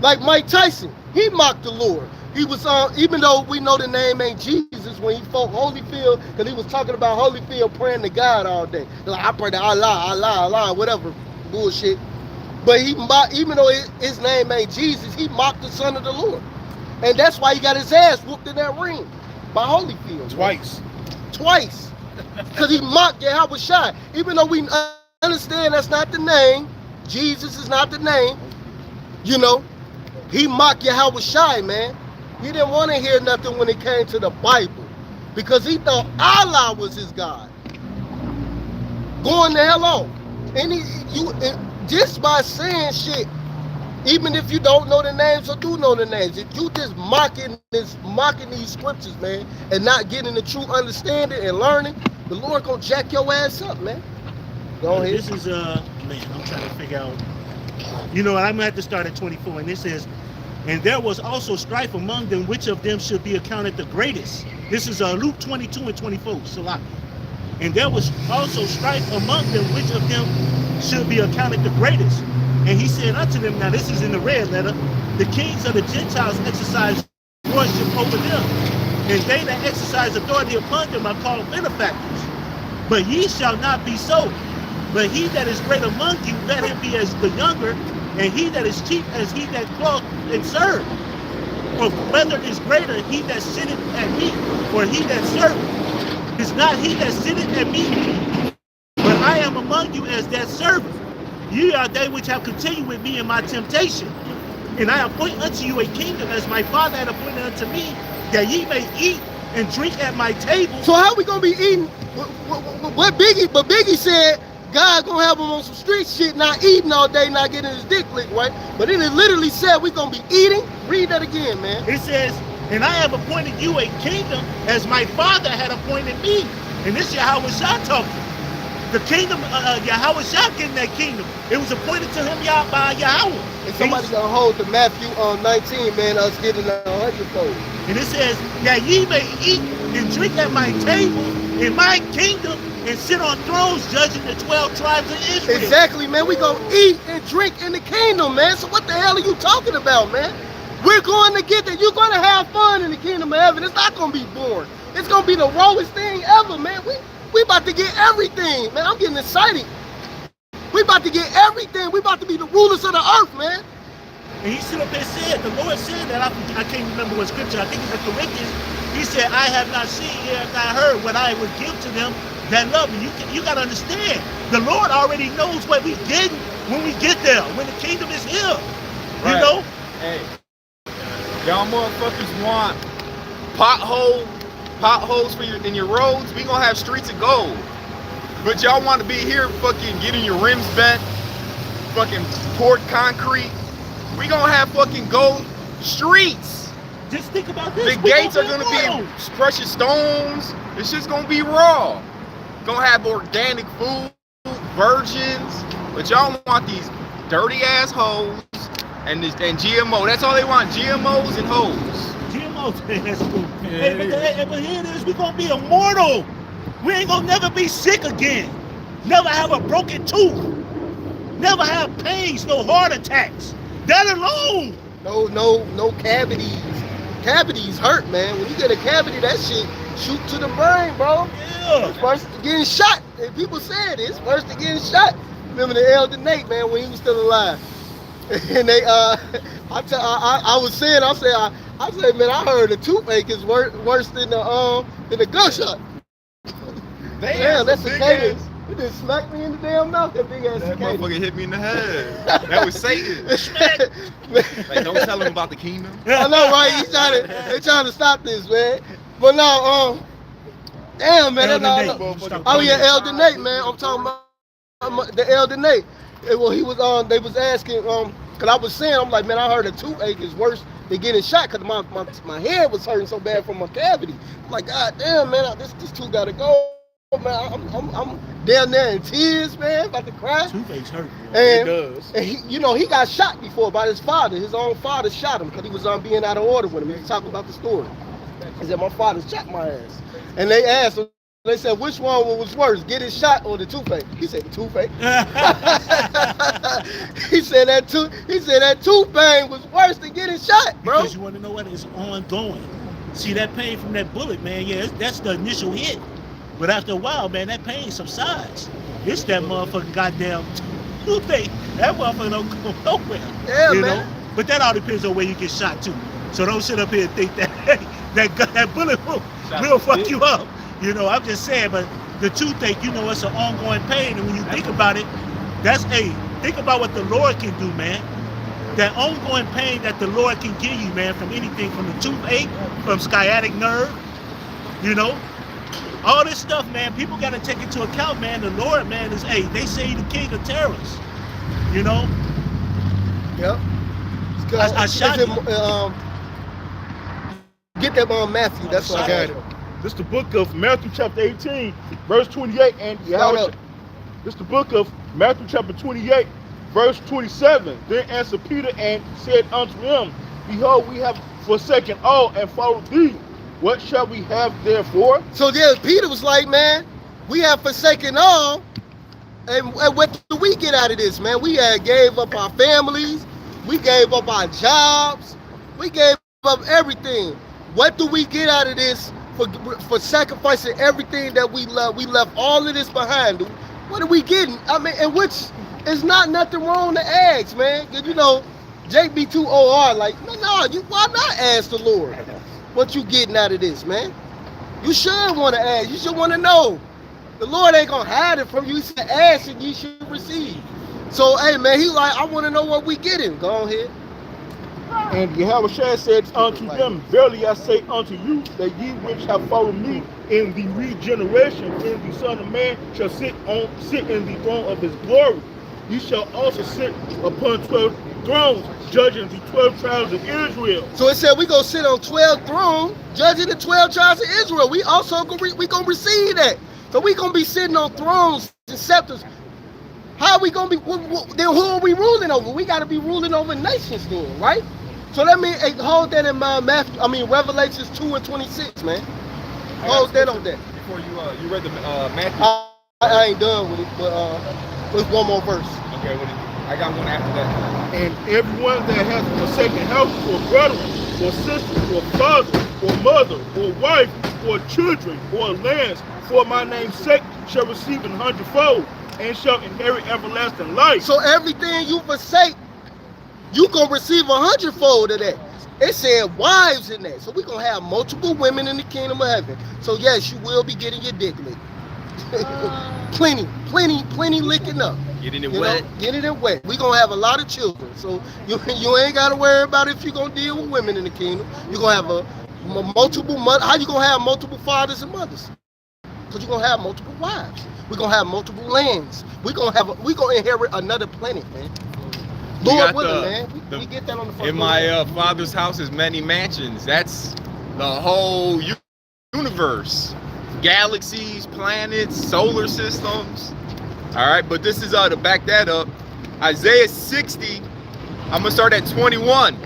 Like Mike Tyson, he mocked the Lord. He was even though we know the name ain't Jesus, when he fought Holyfield, because he was talking about Holyfield praying to God all day. Like, I pray to Allah, whatever bullshit. But he mocked, even though his name ain't Jesus, he mocked the Son of the Lord. And that's why he got his ass whooped in that ring by Holyfield. Twice. Because he mocked Yahweh Shai. Even though we understand that's not the name, Jesus is not the name, you know, he mocked Yahweh Shai, man. He didn't want to hear nothing when it came to the Bible because he thought Allah was his God. Going the hell on. And just by saying shit, even if you don't know the names or do know the names, if you just mocking these scriptures, man, and not getting the true understanding and learning, the Lord gonna jack your ass up, man. Go ahead. This is man, I'm trying to figure out. You know, I'm gonna have to start at 24, and it says, And there was also strife among them, which of them should be accounted the greatest. This is Luke 22 and 24, Salaki. And there was also strife among them, which of them should be accounted the greatest. And he said unto them, now this is in the red letter, the kings of the Gentiles exercise worship over them, and they that exercise authority upon them are called benefactors. But ye shall not be so. But he that is great among you, let him be as the younger, and he that is chief as he that cloth and serve. For whether is greater he that sitteth at meat, or he that serveth? Is not he that sitteth at meat, but I am among you as that servant. Ye are they which have continued with me in my temptation. And I appoint unto you a kingdom as my Father had appointed unto me, that ye may eat and drink at my table. So how we gonna be eating? What Biggie? But Biggie said God gonna have him on some street shit, not eating all day, not getting his dick licked, right? But it literally said we gonna be eating. Read that again, man. It says, and I have appointed you a kingdom as my Father had appointed me. And this Yahweh Shah talking. The kingdom, Yahweh Shah getting that kingdom. It was appointed to him by Yahweh. And somebody gonna hold the Matthew 19, man, us getting 100-fold. And it says, that ye may eat and drink at my table in my kingdom and sit on thrones judging the 12 tribes of Israel. Exactly, man. We gonna eat and drink in the kingdom, man. So what the hell are you talking about, man? We're going to get there. You're gonna have fun in the kingdom of heaven. It's not gonna be boring. It's gonna be the rawest thing ever, man. We about to get everything, man. I'm getting excited. We about to get everything. We about to be the rulers of the earth, man. And he stood up and said, the Lord said that, I can't remember what scripture, I think it's in Corinthians. He said, I have not seen, ye have not heard what I would give to them that love me. You got to understand, the Lord already knows what we get when we get there, when the kingdom is here. Right. You know? Hey, y'all motherfuckers want potholes for in your roads? We gonna have streets of gold. But y'all want to be here fucking getting your rims bent, fucking poured concrete. We gonna have fucking gold streets. Just think about this. The gates are gonna be precious stones. It's just gonna be raw. Gonna have organic food, virgins. But y'all want these dirty ass hoes and GMO. That's all they want. GMOs and hoes. GMOs, that's cool. Hey, but here it is. We gonna be immortal. We ain't gonna never be sick again. Never have a broken tooth. Never have pains, no heart attacks. That alone. No cavities. Cavities hurt, man. When you get a cavity, that shit shoot to the brain, bro. Yeah. It's worse than getting shot. And people said it's worse than getting shot. Remember the elder Nate, man, when he was still alive. And they, I was saying, I said, man, I heard a toothache is worse than the gunshot. Damn, that's cicada. It just smacked me in the damn mouth, that big ass That cicada. motherfucker hit me in the head. That was Satan. Like, don't tell him about the kingdom. I know, right? They trying to stop this, man. But no, damn, man. Oh yeah, Elder Nate, man. I'm talking about the Elder Nate. Well, he was they was asking, cause I was saying, I'm like, man, I heard a toothache is worse than getting shot, cause my head was hurting so bad from my cavity. I'm like, God damn, man, this tooth gotta go. Man, I'm down there in tears, man, about to cry. Toothaches hurt, man. And, It does. and he got shot before by his father. His own father shot him because he was being out of order with him. He was talking about the story. He said, my father shot my ass. And they asked him, they said, which one was worse, getting shot or the toothache? He said, the toothache. he said that tooth pain was worse than getting shot, bro. Because you want to know what is ongoing. See, that pain from that bullet, man, yeah, that's the initial hit. But after a while, man, that pain subsides. It's that motherfucking goddamn toothache. That motherfucker don't go nowhere. Yeah, you man. know? But that all depends on where you get shot too. So don't sit up here and think that bullet will fuck you up. You know, I'm just saying, but the toothache, you know, it's an ongoing pain. And when you think about it, think about what the Lord can do, man. That ongoing pain that the Lord can give you, man, from anything, from the toothache, from sciatic nerve, you know. All this stuff, man, people got to take into account, man. The Lord, man, is, they say he's the king of terrorists, you know? Yep. I shot you. Get that on Matthew. That's what I got it. This is the book of Matthew chapter 18, verse 28. And this is the book of Matthew chapter 28, verse 27. Then answered Peter and said unto him, Behold, we have forsaken all and followed thee. What shall we have therefore? So yeah, Peter was like, man, we have forsaken all. And what do we get out of this, man? We had gave up our families. We gave up our jobs. We gave up everything. What do we get out of this for sacrificing everything that we love? We left all of this behind. What are we getting? I mean, and which is not nothing wrong to ask, man. Because, you know, Jake be too OR, like, no, why not ask the Lord what you getting out of this, man? You should want to ask. You should want to know. The Lord ain't going to hide it from you. He said, ask and you should receive. So, hey, man, he like, I want to know what we getting. Go ahead. And Yahushua said unto them, verily I say unto you, that ye which have followed me in the regeneration, when the Son of Man shall sit in the throne of his glory, ye shall also sit upon 12 thrones, judging the 12 tribes of Israel. So it said we gonna sit on 12 thrones, judging the 12 tribes of Israel. We also gonna receive that. So we gonna be sitting on thrones and scepters. How are we gonna be? Then who are we ruling over? We gotta be ruling over nations, then, right? So let me hold that in mind. Revelations 2:26, man. Hold that on that. Before you read the Matthew. I ain't done with it, but there's one more verse. Okay, I got one after that. And everyone that has forsaken house, or brother, or sister, or father, or mother, or wife, or children, or lands, for my name's sake, shall receive 100-fold, and shall inherit everlasting life. So everything you forsake, you gonna receive 100-fold of that. It said wives in that. So we're gonna have multiple women in the kingdom of heaven. So yes, you will be getting your dick licked. plenty licking up. Getting it wet. Getting it wet. We're gonna have a lot of children. So you ain't gotta worry about if you're gonna deal with women in the kingdom. You're gonna have multiple mothers. How you gonna have multiple fathers and mothers? Because you're gonna have multiple wives. We're gonna have multiple lands. We're gonna inherit another planet, man. Lord willing, man. We get that on the first. In my father's house is many mansions. That's the whole universe. Galaxies, planets, solar systems. All right, but this is to back that up. Isaiah 60, I'm gonna start at 21.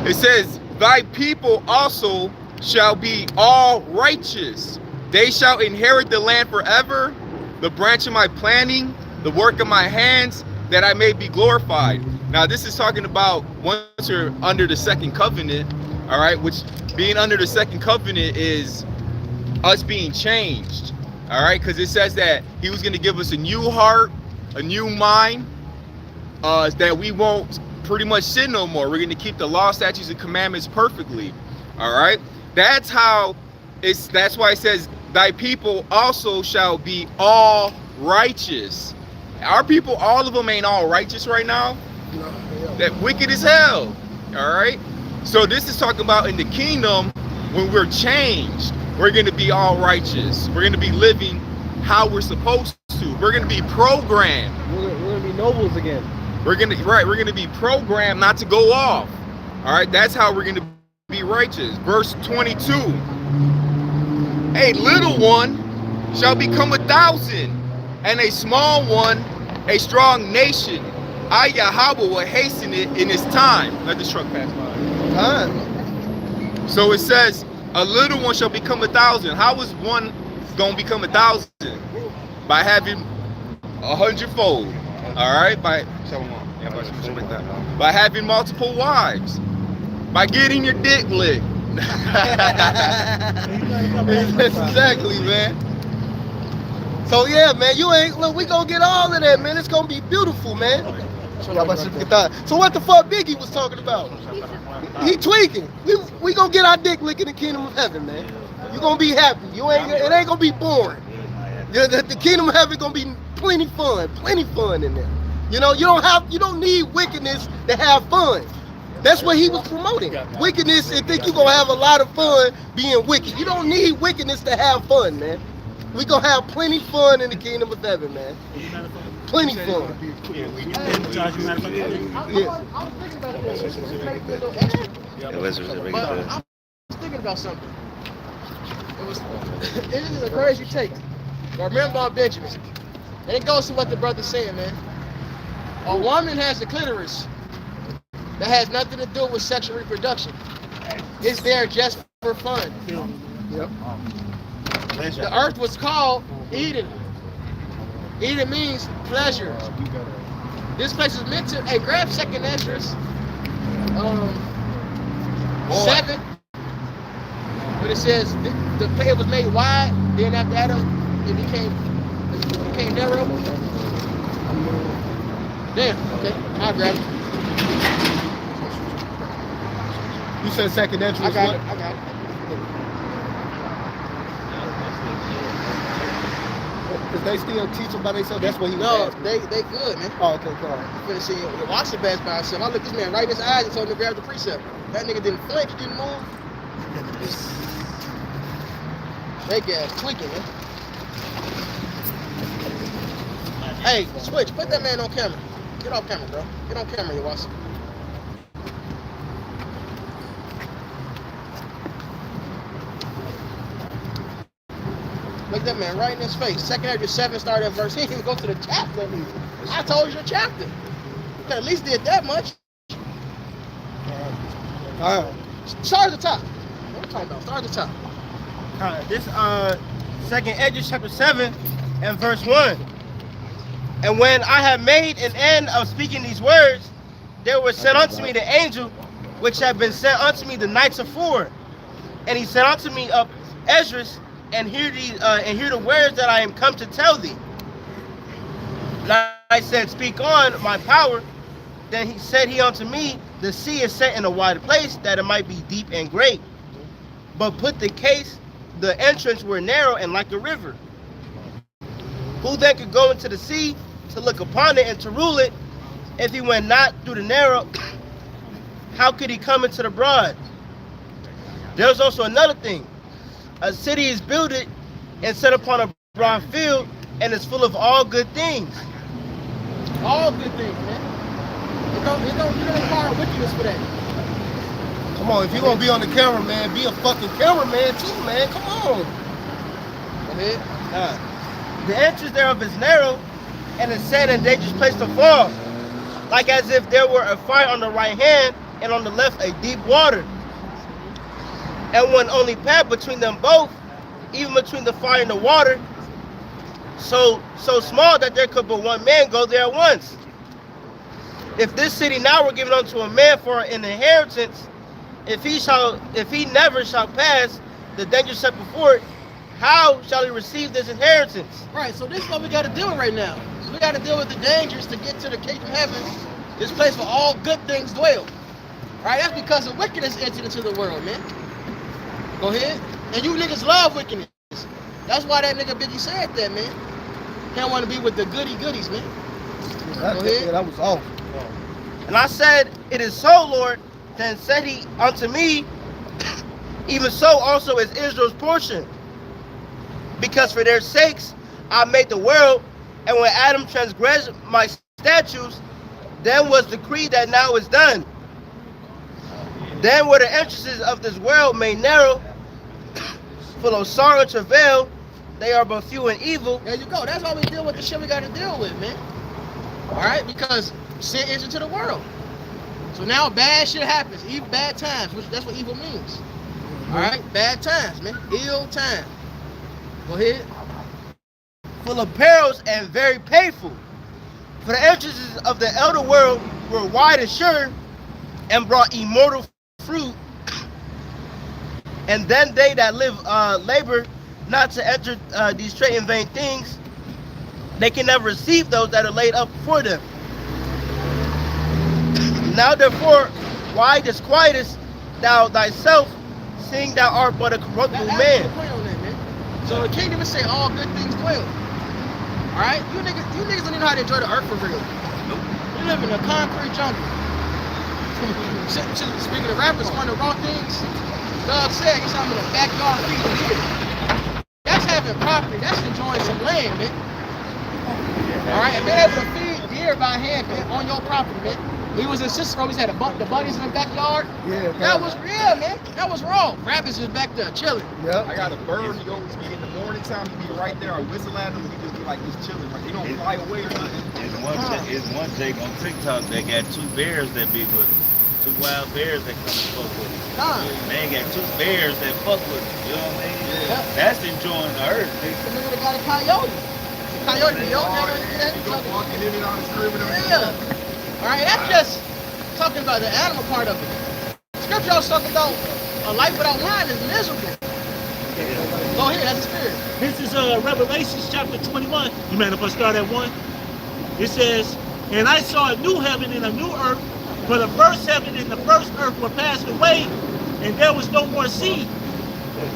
It says, thy people also shall be all righteous. They shall inherit the land forever, the branch of my planting, the work of my hands, that I may be glorified. Now this is talking about once you're under the second covenant, all right, which being under the second covenant is us being changed, all right, because it says that he was going to give us a new heart, a new mind, that we won't pretty much sin no more. We're going to keep the law, statutes, and commandments perfectly, all right. That's why it says thy people also shall be all righteous. Our people, all of them ain't all righteous right now. That wicked as hell. All right. So this is talking about in the kingdom when we're changed, we're going to be all righteous. We're going to be living how we're supposed to. We're going to be programmed. We're going to be nobles again. We're going to be programmed not to go off. All right. That's how we're going to be righteous. Verse 22. A little one shall become 1,000, and a small one a strong nation. I, Yahweh, will hasten it in its time. Let this truck pass by. So it says, a little one shall become 1,000. How is one going to become 1,000? By having 100-fold. All right? By having multiple wives. By getting your dick licked. Exactly, man. So yeah, man, look, we gonna get all of that, man. It's gonna be beautiful, man. So what the fuck Biggie was talking about? He tweaking. We gonna get our dick licked in the kingdom of heaven, man. You gonna be happy. It ain't gonna be boring. The kingdom of heaven gonna be plenty fun in there. You know, you don't need wickedness to have fun. That's what he was promoting. Wickedness, and think you're gonna have a lot of fun being wicked. You don't need wickedness to have fun, man. We gonna have plenty fun in the kingdom of heaven, man. Plenty fun. I was thinking about something. It is a crazy take. But remember about Benjamin. And it goes to what the brother's saying, man. A woman has a clitoris. that has nothing to do with sexual reproduction. It's there just for fun. Yep. The earth was called Eden. Eden means pleasure. This place is meant to. Hey, grab second Esdras. 7. But it says the it was made wide. Then after Adam, it became narrow. Damn. Okay, I'll grab it. You said second entry. I got it. Because they still teach them by themselves. That's what he was No, asking. they good, man. Oh, okay, cool. You finna see your watching bass by himself. I looked this man right in his eyes and told him to grab the precept. That nigga didn't flinch, didn't move. They gas tweaking, man. Hey, switch. Put that man on camera. Get off camera, bro. Get on camera, you watch. Look that man right in his face. Second Ezra 7 started at verse. He didn't even go to the chapter. I told you the chapter. You could at least did that much. All right. Start at the top. What are you talking about? Start at the top. This second Ezra chapter 7 and verse 1. And when I had made an end of speaking these words, there was sent unto me the angel which had been sent unto me the nights afore. And he said unto me, Up Esdras, and hear the words that I am come to tell thee. And I said, Speak on, my power. Then he said unto me, The sea is set in a wide place, that it might be deep and great. But put the case, the entrance were narrow and like a river. Who then could go into the sea to look upon it and to rule it? If he went not through the narrow, how could he come into the broad? There's also another thing. A city is builded and set upon a broad field, and is full of all good things. All good things, man. You don't require wickedness for that. Come on, if you're gonna be on the camera, man, be a fucking cameraman too, man. Come on. Go ahead. The entrance thereof is narrow, and is set in dangerous place to fall, like as if there were a fire on the right hand, and on the left a deep water. And one only path between them both, even between the fire and the water, so small that there could but one man go there at once. If this city now were given unto a man for an inheritance, if he never shall pass the danger set before it, how shall he receive this inheritance? Right, so this is what we got to deal with right now. So we got to deal with the dangers to get to the kingdom of heaven, this place where all good things dwell. Right, that's because of wickedness entered into the world, man. Go ahead. And you niggas love wickedness. That's why that nigga Biggie said that, man. He don't want to be with the goodies, man. Go ahead. Yeah, that was off. And I said, It is so, Lord. Then said he unto me, Even so also is Israel's portion. Because for their sakes I made the world, and when Adam transgressed my statutes, then was decreed that now is done. Then were the entrances of this world made narrow, full of sorrow and travail. They are but few and evil. There you go. That's why we deal with the shit we got to deal with, man. All right, because sin enters into the world. So now bad shit happens, even bad times, which that's what evil means. All right, bad times, man, ill time. Go ahead. Full of perils and very painful. For the entrances of the elder world were wide and sure, and brought immortal fruit. And then they that live labor not to enter these straight and vain things, they can never receive those that are laid up for them. Now therefore, why disquietest thou thyself, seeing thou art but a corruptible man? So the kingdom is saying all good things dwell. All right, you niggas don't even know how to enjoy the earth for real. You live in a concrete jungle. Speaking of rappers, one of the wrong things, Doug said he's having a backyard feeding deer. That's having property. That's enjoying some land, man. All right, and being able to feed deer by hand, man, on your property, man. We was in Cicero, we had the buddies in the backyard. Yeah, that was real, man. That was wrong. Rappers just back there chilling. Yep. I got a bird. He always be in the morning time. He be right there. I whistle at him. He just be like just chilling. Like he don't fly away or nothing. It's one Jake on TikTok that got 2 bears that big with him. 2 wild bears that come and fuck with it. Nah. They ain't got 2 bears that fuck with it. You know what I mean? Yeah. That's enjoying the earth, The nigga. nigga that got a coyote. The coyote, the yoke, Walking in and out the screaming on yeah. All right, that's just talking about the animal part of it. Scripture also talking about a life without wine is miserable. Go ahead, that's the spirit. This is Revelation chapter 21. You mind if I start at 1? It says, and I saw a new heaven and a new earth, for the first heaven and the first earth were passed away, and there was no more sea.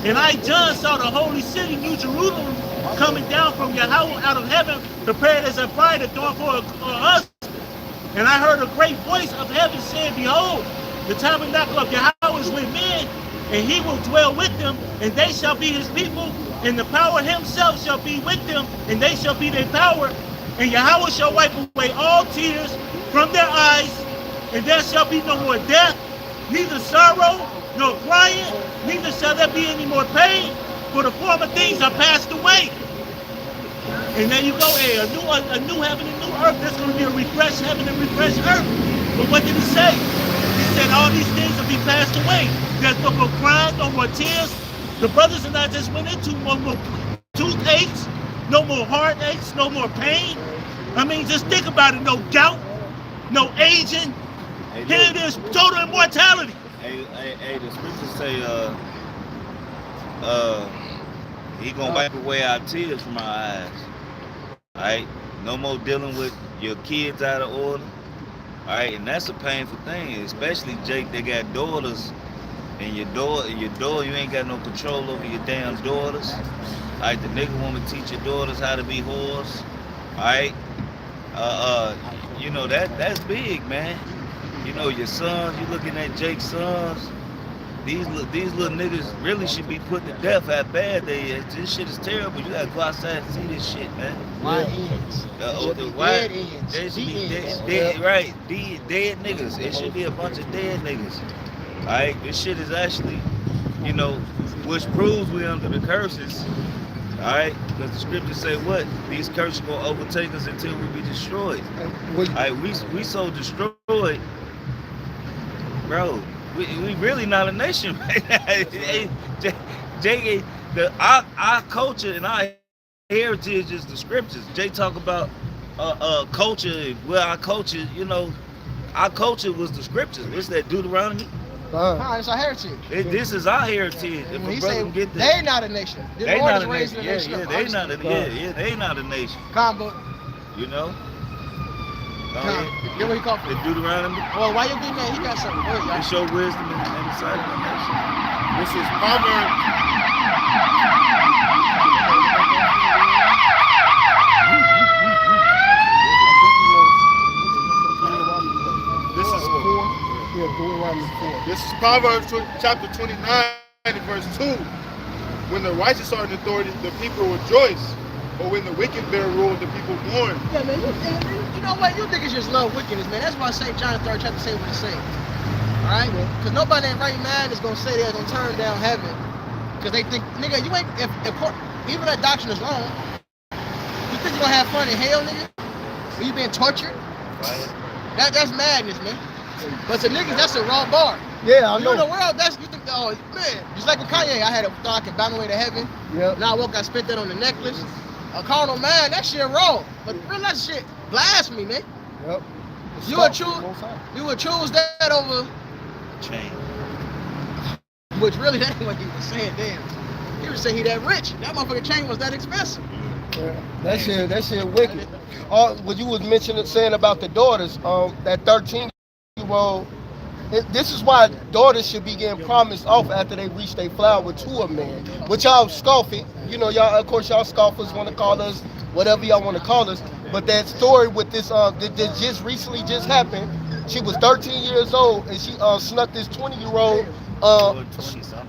And I, John, saw the holy city, New Jerusalem, coming down from Yahweh out of heaven, prepared as a bride adorned for us. And I heard a great voice of heaven saying, behold, the tabernacle of Yahweh is with men, and he will dwell with them, and they shall be his people, and the power himself shall be with them, and they shall be their power. And Yahweh shall wipe away all tears from their eyes, and there shall be no more death, neither sorrow, nor crying, neither shall there be any more pain, for the former things are passed away. And there you go, a new heaven and new earth. There's going to be a refreshed heaven and refreshed earth. But what did he say? He said all these things will be passed away. There's no more crying, no more tears. The brothers and I just went into no more toothaches, no more heartaches, no more pain. I mean, just think about it. No gout, no aging. Here it is, total immortality. Hey, the scriptures say, he gonna wipe away our tears from our eyes. Alright? No more dealing with your kids out of order. Alright, and that's a painful thing, especially Jake, they got daughters, and your daughter, you ain't got no control over your damn daughters. Alright, the nigga wanna teach your daughters how to be whores. Alright? You know, that's big, man. You know, your sons, you looking at Jake's sons, these little niggas really should be put to death how bad they is. This shit is terrible. You gotta go outside and see this shit, man. White ends. Dead ends. There should be dead, right, dead niggas. It should be a bunch of dead niggas. Alright, this shit is actually, you know, which proves we under the curses. Alright, because the scriptures say what? These curses gonna overtake us until we be destroyed. Alright, we so destroyed, bro. We really not a nation right now. Our culture and our heritage is the scriptures. Jay talk about culture. Well, our culture, you know, our culture was the scriptures. What's that, Deuteronomy? It's our heritage. This is our heritage. If He a brother said get they not a nation. They not a nation. They not a nation. Combo. You know. Get what he called for. The Deuteronomy. Well, why you think that? He got something. It show wisdom and insight of the nation. This is Proverbs. This is 4. This is Proverbs chapter 29 and verse 2. When the righteous are in authority, the people rejoice. But when the wicked bear rule, the people mourn. Yeah, man, you know what? You niggas just love wickedness, man. That's why St. John 3rd chapter say what it say. Alright? Because nobody in right mind is going to say they're going to turn down heaven. Because they think, nigga, you ain't, if even that doctrine is wrong, you think you're going to have fun in hell, nigga? When you being tortured? That's madness, man. But to niggas, that's a raw bar. Yeah, I know. You in the world, you think, oh, man. Just like with Kanye, I thought I could buy my way to heaven. Yep. Now I spent that on the necklace. A carnal man, that shit wrong. But real that shit blasphemy, man. Yep. You would choose that over chain. Which really that ain't what he was saying then. He was saying he that rich. That motherfucking chain was that expensive. Yeah. That shit wicked. What you was saying about the daughters, that 13-year-old, this is why daughters should be getting promised off after they reach their flower to a man. But y'all scoff it. You know, y'all, of course, y'all scoffers want to call us whatever y'all want to call us. But that story with this, that just recently just happened. She was 13 years old and she snuck this 20-year-old.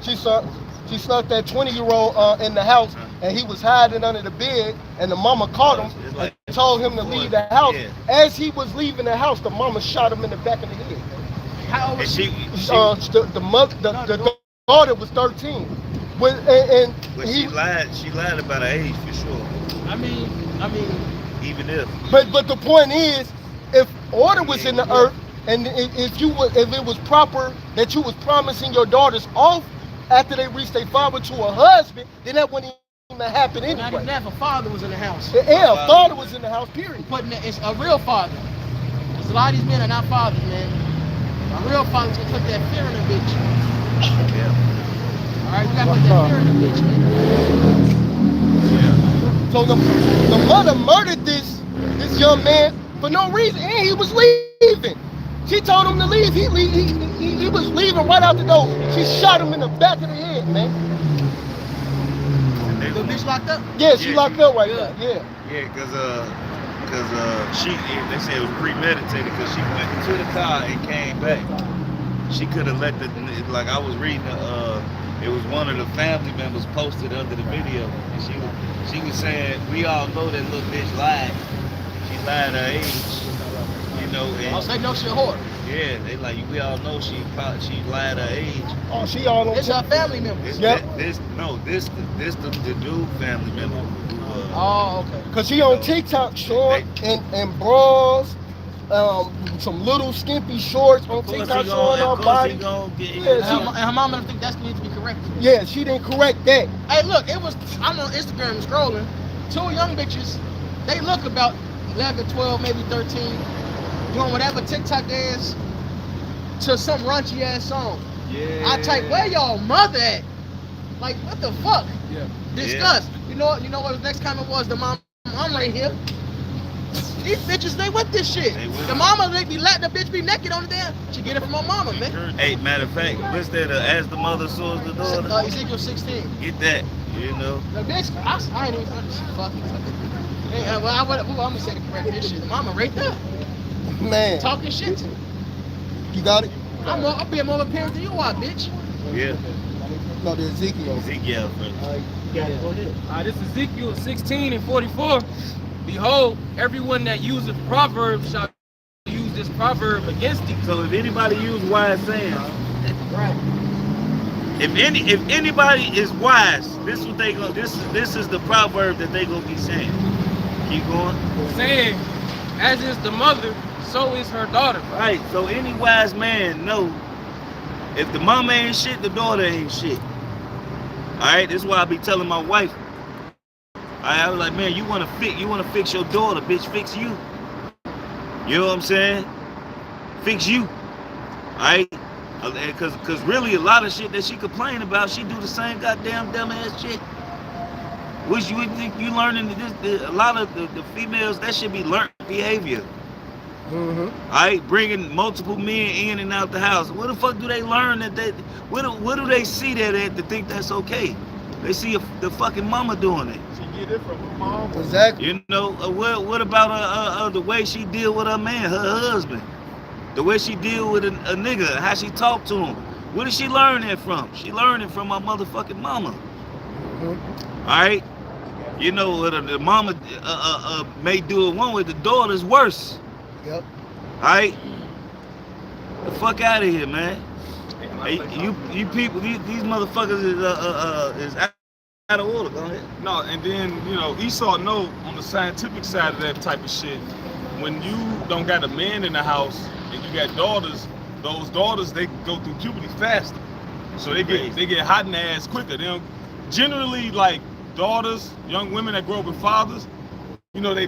She snuck that 20-year-old in the house, and he was hiding under the bed, and the mama caught him and told him to leave the house. As he was leaving the house, the mama shot him in the back of the head. How old was she? The daughter was 13. She lied about her age for sure. I mean, even if. But the point is, if order was in the earth, And if it was proper that you was promising your daughters off after they reached their father to a husband, then that wouldn't even happen Not even anyway. that, if a father was in the house. Yeah, a father was in the house, period. It's a real father. Because a lot of these men are not fathers, man. A real father's gonna put that fear in a bitch. Yeah. Alright, we gotta put that fear in a bitch, man. So the mother murdered this young man for no reason, and he was leaving. She told him to leave. He was leaving right out the door. She shot him in the back of the head, man. The bitch locked up? Yeah, she locked up right Good. now. Yeah. Yeah, cause they said it was premeditated because she went to the car and came back. She could have let like I was reading it was one of the family members posted under the video, and she was saying we all know that little bitch lied. She lied her age, you know. And I'll say no, she a whore. yeah, they like we all know she lied her age. Oh, she all on. It's her family members. Yep. This the dude family member. Oh, okay. Cause she on TikTok short and bras, some little skimpy shorts on TikTok showing her body. And her mama don't think that needs to be corrected. Yeah, she didn't correct that. Hey, look, I'm on Instagram scrolling. 2 young bitches, they look about 11, 12, maybe 13, doing whatever TikTok dance to some raunchy ass song. Yeah. I type, where y'all mother at? Like, what the fuck? Yeah. Discuss. You know what the next comment was? The mom, I'm right here. These bitches, they with this shit. The mama, they be letting the bitch be naked on the damn. She get it from her mama, man. Hey, matter of fact, what's that? As the mother sows the daughter. Ezekiel 16. Get that, you know. The bitch, I ain't even fuck. Hey, well, I'm gonna say the correct this shit. The mama right there, Man, talking shit to me. you got it? I'm being more of a parent than you are, bitch. Yeah. No, the Ezekiel. Ezekiel first. Go ahead. This is Ezekiel 16 and 44. Behold, everyone that useth proverbs shall use this proverb against thee. So if anybody use wise sayings, Right. if anybody is wise, this is what they go. This is the proverb that they gonna be saying. Keep going. Saying, as is the mother, so is her daughter. Right. So any wise man know if the mama ain't shit, the daughter ain't shit. All right. This is why I be telling my wife. I was like, man, you wanna fix your daughter, bitch, fix you. You know what I'm saying? Fix you. Alright? Cause really a lot of shit that she complain about, she do the same goddamn dumb ass shit. Which you would think you learning a lot of the females, that should be learned behavior. Mm-hmm. Alright, bringing multiple men in and out the house. What the fuck do they learn what do they see that to think that's okay? They see the fucking mama doing it. She get it from her mom. Exactly. You know, what about the way she deal with her man, her husband? The way she deal with a nigga, how she talk to him. Where did she learn that from? She learned it from her motherfucking mama. Mm-hmm. All right? You know, the mama may do it one way, the daughter's worse. Yep. All right? The fuck out of here, man. Hey, you people, these motherfuckers is out of order. Go ahead. No, and then, you know, Esau know on the scientific side of that type of shit, when you don't got a man in the house and you got daughters, those daughters, they go through puberty faster. So they get hot in the ass quicker. They don't, generally, like daughters, young women that grow up with fathers, you know, they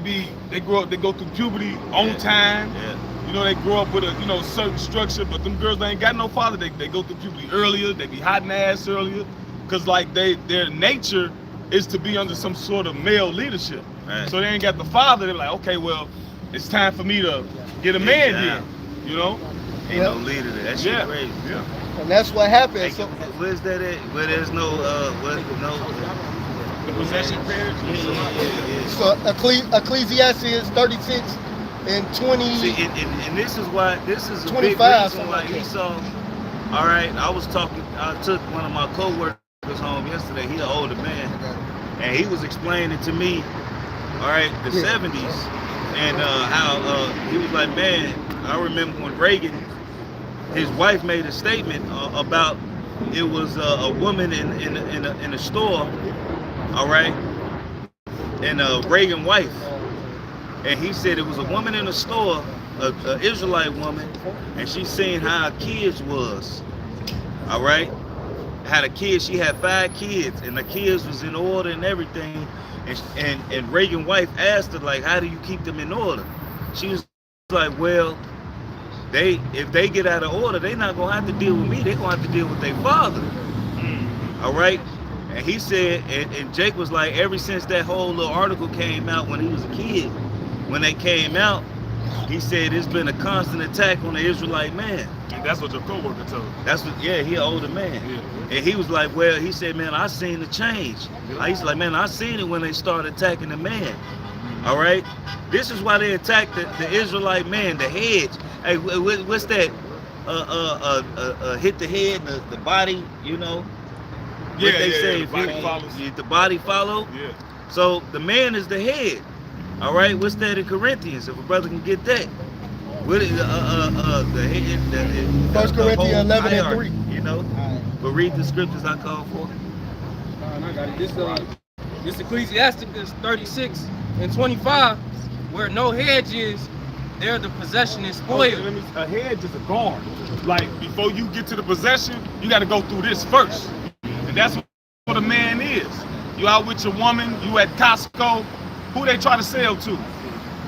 go through puberty on time. Yeah. You know, they grow up with a, you know, certain structure, but them girls, they ain't got no father. They go through puberty earlier, they be hot in the ass earlier. Cause like their nature is to be under some sort of male leadership. Right. So they ain't got the father. They're like, okay, well, it's time for me to get a man here. You know? Ain't no leader there. That shit crazy. Yeah. And that's what happened. Hey, So, where's that at? Where there's no The possession parents. so Ecclesiastes 36 and 20. See, and this is why this is a 25, big reason something why like that. Esau. All right, I took one of my coworkers home yesterday. He an older man, and he was explaining to me, all right, the 70s, and how he was like, man, I remember when Reagan, his wife made a statement about it was a woman in a store, all right, and Reagan wife, and he said it was a woman in a store a Israelite woman, and she seen how her kids was. All right, had a kid. She had 5 kids, and the kids was in order and everything. And Reagan's wife asked her, like, how do you keep them in order? She was like, well, if they get out of order, they not gonna have to deal with me. They gonna have to deal with their father. All right. And he said, and Jake was like, ever since that whole little article came out when he was a kid, when they came out, he said it's been a constant attack on the Israelite man. And that's what your coworker told. That's what, yeah, he an older man. Yeah. And he was like, well, he said, man, I seen the change. Yeah. He's like, man, I seen it when they started attacking the man. All right? This is why they attacked the Israelite man, the heads. Hey, what's that? Hit the head, the body, you know? Yeah, what they say, the body follows. The body follow? Yeah. So the man is the head. All right? What's that in Corinthians, if a brother can get that? What is the head? 1 Corinthians 11 and 3. You know? But read the scriptures I called for. I got it. This Ecclesiasticus 36 and 25, where no hedge is, there the possession is spoiled. Okay, a hedge is a guard. Like, before you get to the possession, you got to go through this first. And that's what a man is. You out with your woman, you at Costco, who they try to sell to?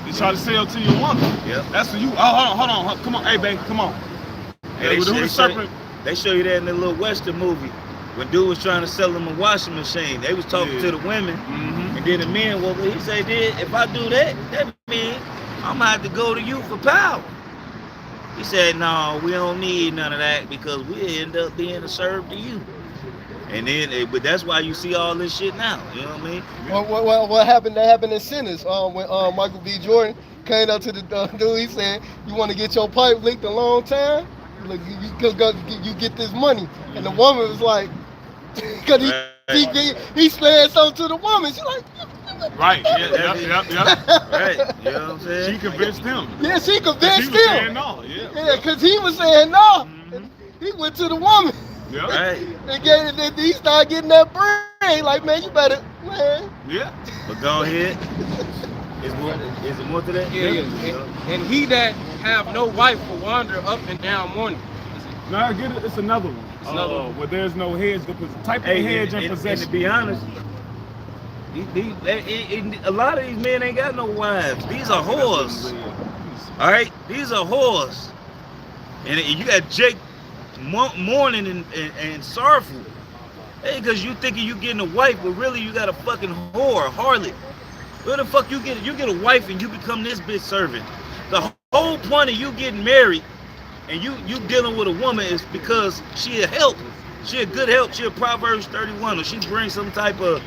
They try to sell to your woman. Yep. That's for you. Oh, hold on. Come on. Hey, babe, come on. Hey, they show you that in the little Western movie. When dude was trying to sell them a washing machine, they was talking to the women. And then the men, well, he said, if I do that, that means I'm gonna have to go to you for power. He said, no, we don't need none of that because we end up being a serve to you. And then, but that's why you see all this shit now. You know what I mean? What happened? That happened in Sinners. When Michael B. Jordan came up to the dude, he said, "You want to get your pipe licked a long time? Look, you get this money." And the woman was like, because he said something to the woman. She's like, right, yeah. Right, you know what I'm saying? She convinced him. Yeah, she convinced him. He was saying no, yeah, because he was saying no. He went to the woman. Yeah. Right. And he started getting that brain. Like, man, you better, man. Yeah. But go ahead. Is it more to that? Yeah. And he that have no wife will wander up and down mourning. No, I get it. It's another one. It's another one. Where there's no hedge. The type of hedge and possession. And to be honest, a lot of these men ain't got no wives. These are whores. All right? These are whores. And you got Jake mourning and sorrowful. Hey, because you thinking you getting a wife, but really you got a fucking whore, a harlot. Where the fuck you get a wife and you become this bitch servant? The whole point of you getting married and you dealing with a woman is because she a help. She a good help. She a Proverbs 31, or she brings some type of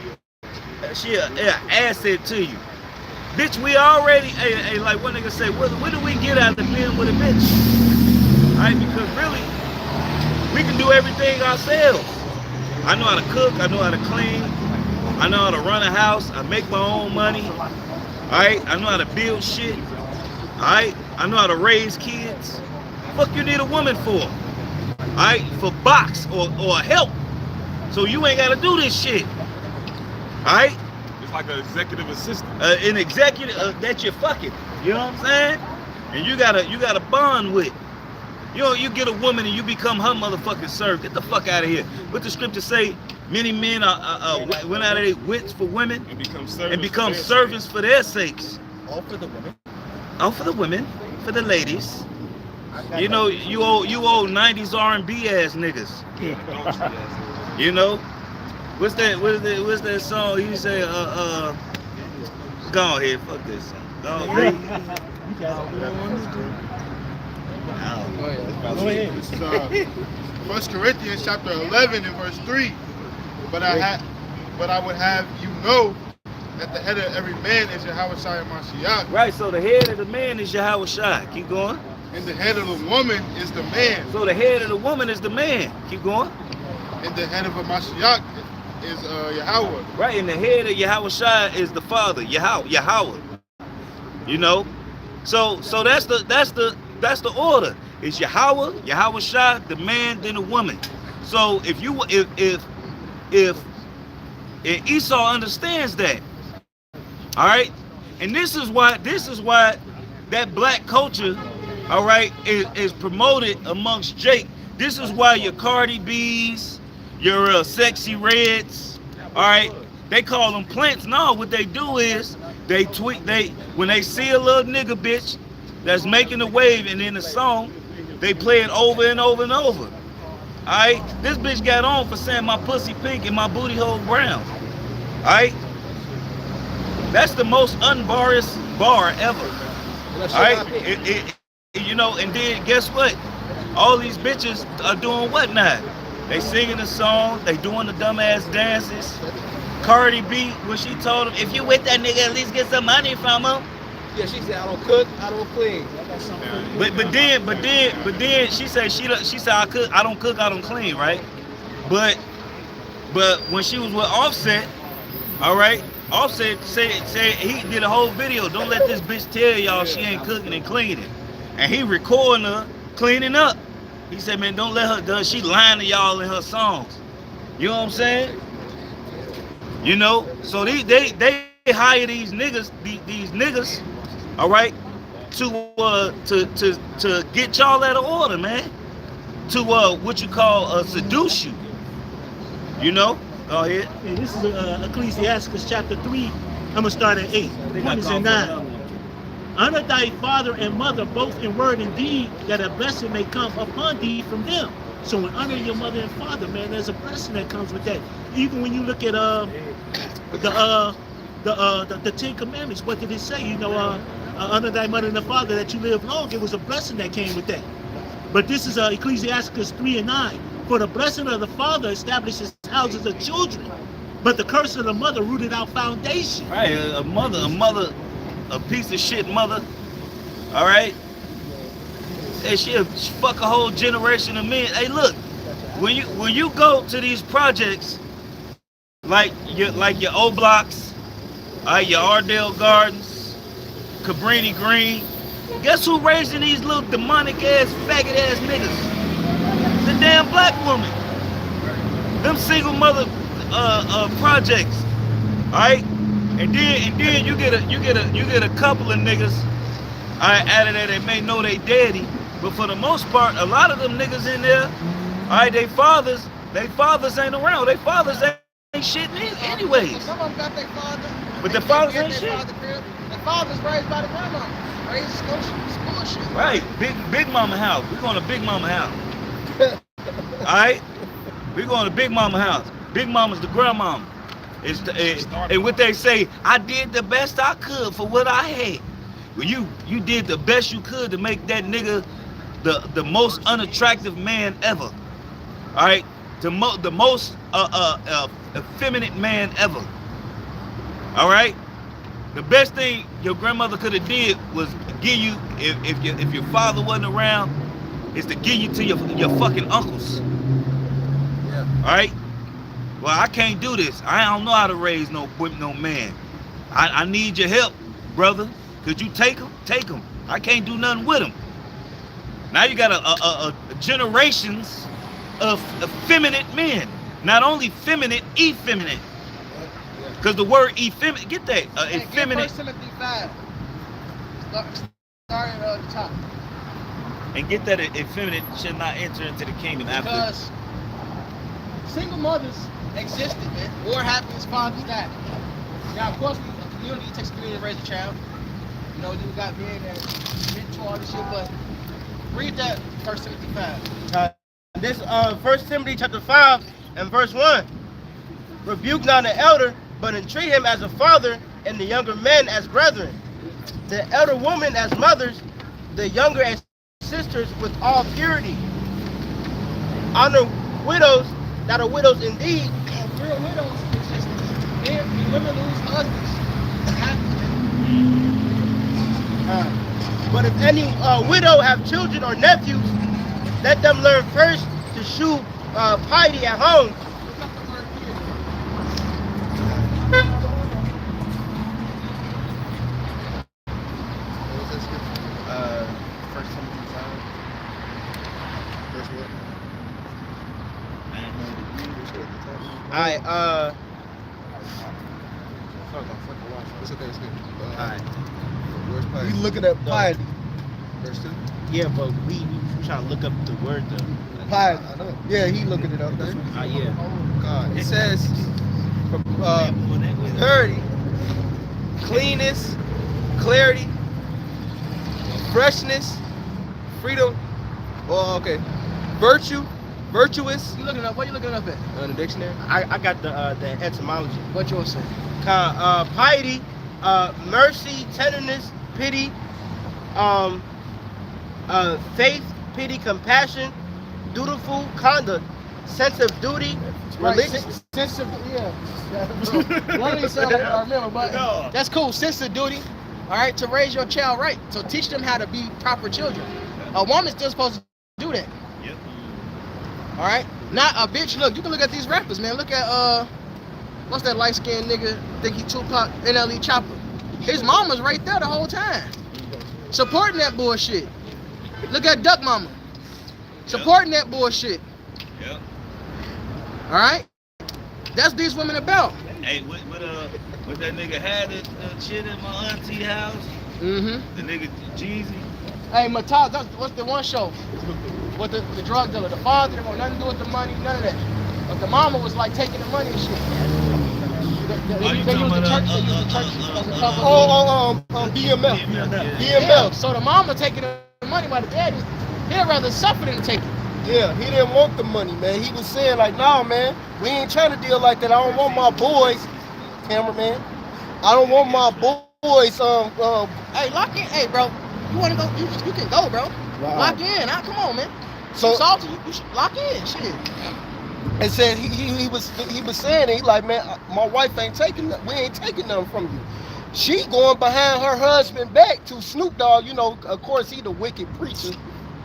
she a asset to you. Bitch, we already like one nigga say, what do we get out of being with a bitch? Alright, because really we can do everything ourselves. I know how to cook, I know how to clean, I know how to run a house, I make my own money. Alright, I know how to build shit. Alright, I know how to raise kids. Fuck you need a woman for? Alright, for box or help. So you ain't gotta do this shit. Alright? It's like an executive assistant. An executive that you're fucking. You know what I'm saying? And you gotta bond with. You know, you get a woman and you become her motherfucking servant. Get the fuck out of here. What the scripture say? Many men went out of their wits for women and become servants for their sakes. All for the women. All for the women, for the ladies. You know, you old 90s R&B ass niggas. You know, what's that song? You say, go ahead, fuck this song. Go ahead. Go ahead. This is 1 Corinthians chapter 11 and verse 3. But I would have you know that the head of every man is Yahweh Shai Mashiach. Right, so the head of the man is Yahweh Shai. Keep going. And the head of the woman is the man. So the head of the woman is the man. Keep going. And the head of a Mashiach is Yahweh. Right, and the head of Yahweh Shai is the father, Yahweh. You know? So that's the order. It's Yahweh Shai, the man, then the woman. So if Esau understands that, all right, and this is why that black culture all right, is promoted amongst Jake. This is why your Cardi B's, your Sexy Reds, all right, they call them plants. No, what they do is they tweet. When they see a little nigga bitch that's making a wave and in the song, they play it over and over and over. All right, this bitch got on for saying my pussy pink and my booty hole brown. All right, that's the most unbarest bar ever. All right, you know, and then guess what? All these bitches are doing what now? They singing a song, they doing the dumbass dances. Cardi B, when she told him, if you with that nigga, at least get some money from him. Yeah, she said I don't cook, I don't clean. But then she said I don't cook, I don't clean, right? But when she was with Offset, all right, Offset said he did a whole video. Don't let this bitch tell y'all she ain't cooking and cleaning, and he recording her cleaning up. He said, man, don't let her. She lying to y'all in her songs. You know what I'm saying? You know, so they hire these niggas, these niggas, all right, to get y'all out of order, man. To what you call seduce you. You know? Go ahead. Hey, this is Ecclesiasticus chapter 3. I'm gonna start at 8. One is in 9. Honor thy father and mother both in word and deed, that a blessing may come upon thee from them. So when honor your mother and father, man, there's a blessing that comes with that. Even when you look at the Ten Commandments, what did it say? You know, honor thy mother and the father that you live long. It was a blessing that came with that. But this is Ecclesiasticus 3 and 9. For the blessing of the father establishes houses of children, but the curse of the mother rooted out foundation. Right, a mother, a piece of shit mother. All right. Hey, she'll fuck a whole generation of men. Hey, look, when you go to these projects, like your O Blocks, your Ardell Gardens, Cabrini Green, guess who raising these little demonic ass, faggot ass niggas? The damn black woman. Them single mother projects. All right, and then you get a couple of niggas. All right, out of there they may know they daddy, but for the most part, a lot of them niggas in there, all right, they fathers ain't around. They fathers ain't shit anyways. Some of them got their father. But the fathers ain't shit. The father's raised by the grandma. Raised school shit. Right, big mama house. We going to big mama house. All right, we going to big mama house. Big mama's the grandmama. And what they say, I did the best I could for what I had. Well, you did the best you could to make that nigga the most unattractive man ever. All right, the most effeminate man ever. All right, the best thing your grandmother could have did was give you, if your father wasn't around, is to give you to your fucking uncles. Yeah. All right. Well, I can't do this. I don't know how to raise no man. I need your help, brother. Could you take him? Take him. I can't do nothing with him. Now you got a generations of effeminate men. Not only feminine, effeminate. Because the word effeminate, get that, effeminate. Get 1 Timothy 5. Start at the top. And get that effeminate should not enter into the kingdom after. Because single mothers existed, man. War happened, his fathers died. Now, of course, the community takes community to raise a child. You know, you got men that get to all this shit, but read that 1 Timothy 5. This 1 Timothy chapter 5 and verse 1. Rebuke not the elder, but entreat him as a father, and the younger men as brethren. The elder women as mothers, the younger as sisters with all purity. Honor widows that are widows indeed. Real widows exist. Women lose husbands. But if any widow have children or nephews, let them learn first to shew piety at home. Alright, It's okay, it's good. alright. You looking at piety. Verse 2. Yeah, but we trying to look up the word though. Piety. Yeah, he looking it up there. Yeah. God. It says purity, cleanness, clarity, freshness, freedom. Oh, okay. Virtue, virtuous. You looking up? What you looking up at? The dictionary. I got the etymology. What yours say? Piety, mercy, tenderness, pity, faith, pity, compassion, dutiful conduct, sense of duty, religion. Sense of, yeah. One of these sound like I remember, but that's cool. Sense of duty, all right, to raise your child right. So teach them how to be proper children. A woman's still supposed to do that. Yep. All right? Not a bitch. Look, you can look at these rappers, man. Look at, what's that light-skinned nigga? Think he Tupac, NLE Chopper. His mama's right there the whole time. Supporting that bullshit. Look at Duck Mama. Supporting that bullshit. Yep. All right? That's these women about. Hey, what that nigga had that shit at my auntie house? Mm-hmm. The nigga Jeezy. Hey, Mataz, what's the one show? With the drug dealer, the father didn't want nothing to do with the money, none of that. But the mama was like taking the money and shit. They use the church as a cover. BMF. Yeah, so the mama taking the money while the dad is, he'd rather suffer than take it. Yeah, he didn't want the money, man. He was saying like, nah, man, we ain't trying to deal like that. I don't want my boys, cameraman. I don't want my boys, hey, lock in. Hey, bro, you want to go? You can go, bro. Wow. Lock in. Come on, man. So salty, you should lock in, shit. And said he was saying, he like, man, my wife ain't taking, we ain't taking nothing from you. She going behind her husband back to Snoop Dogg. You know, of course, he the wicked preacher.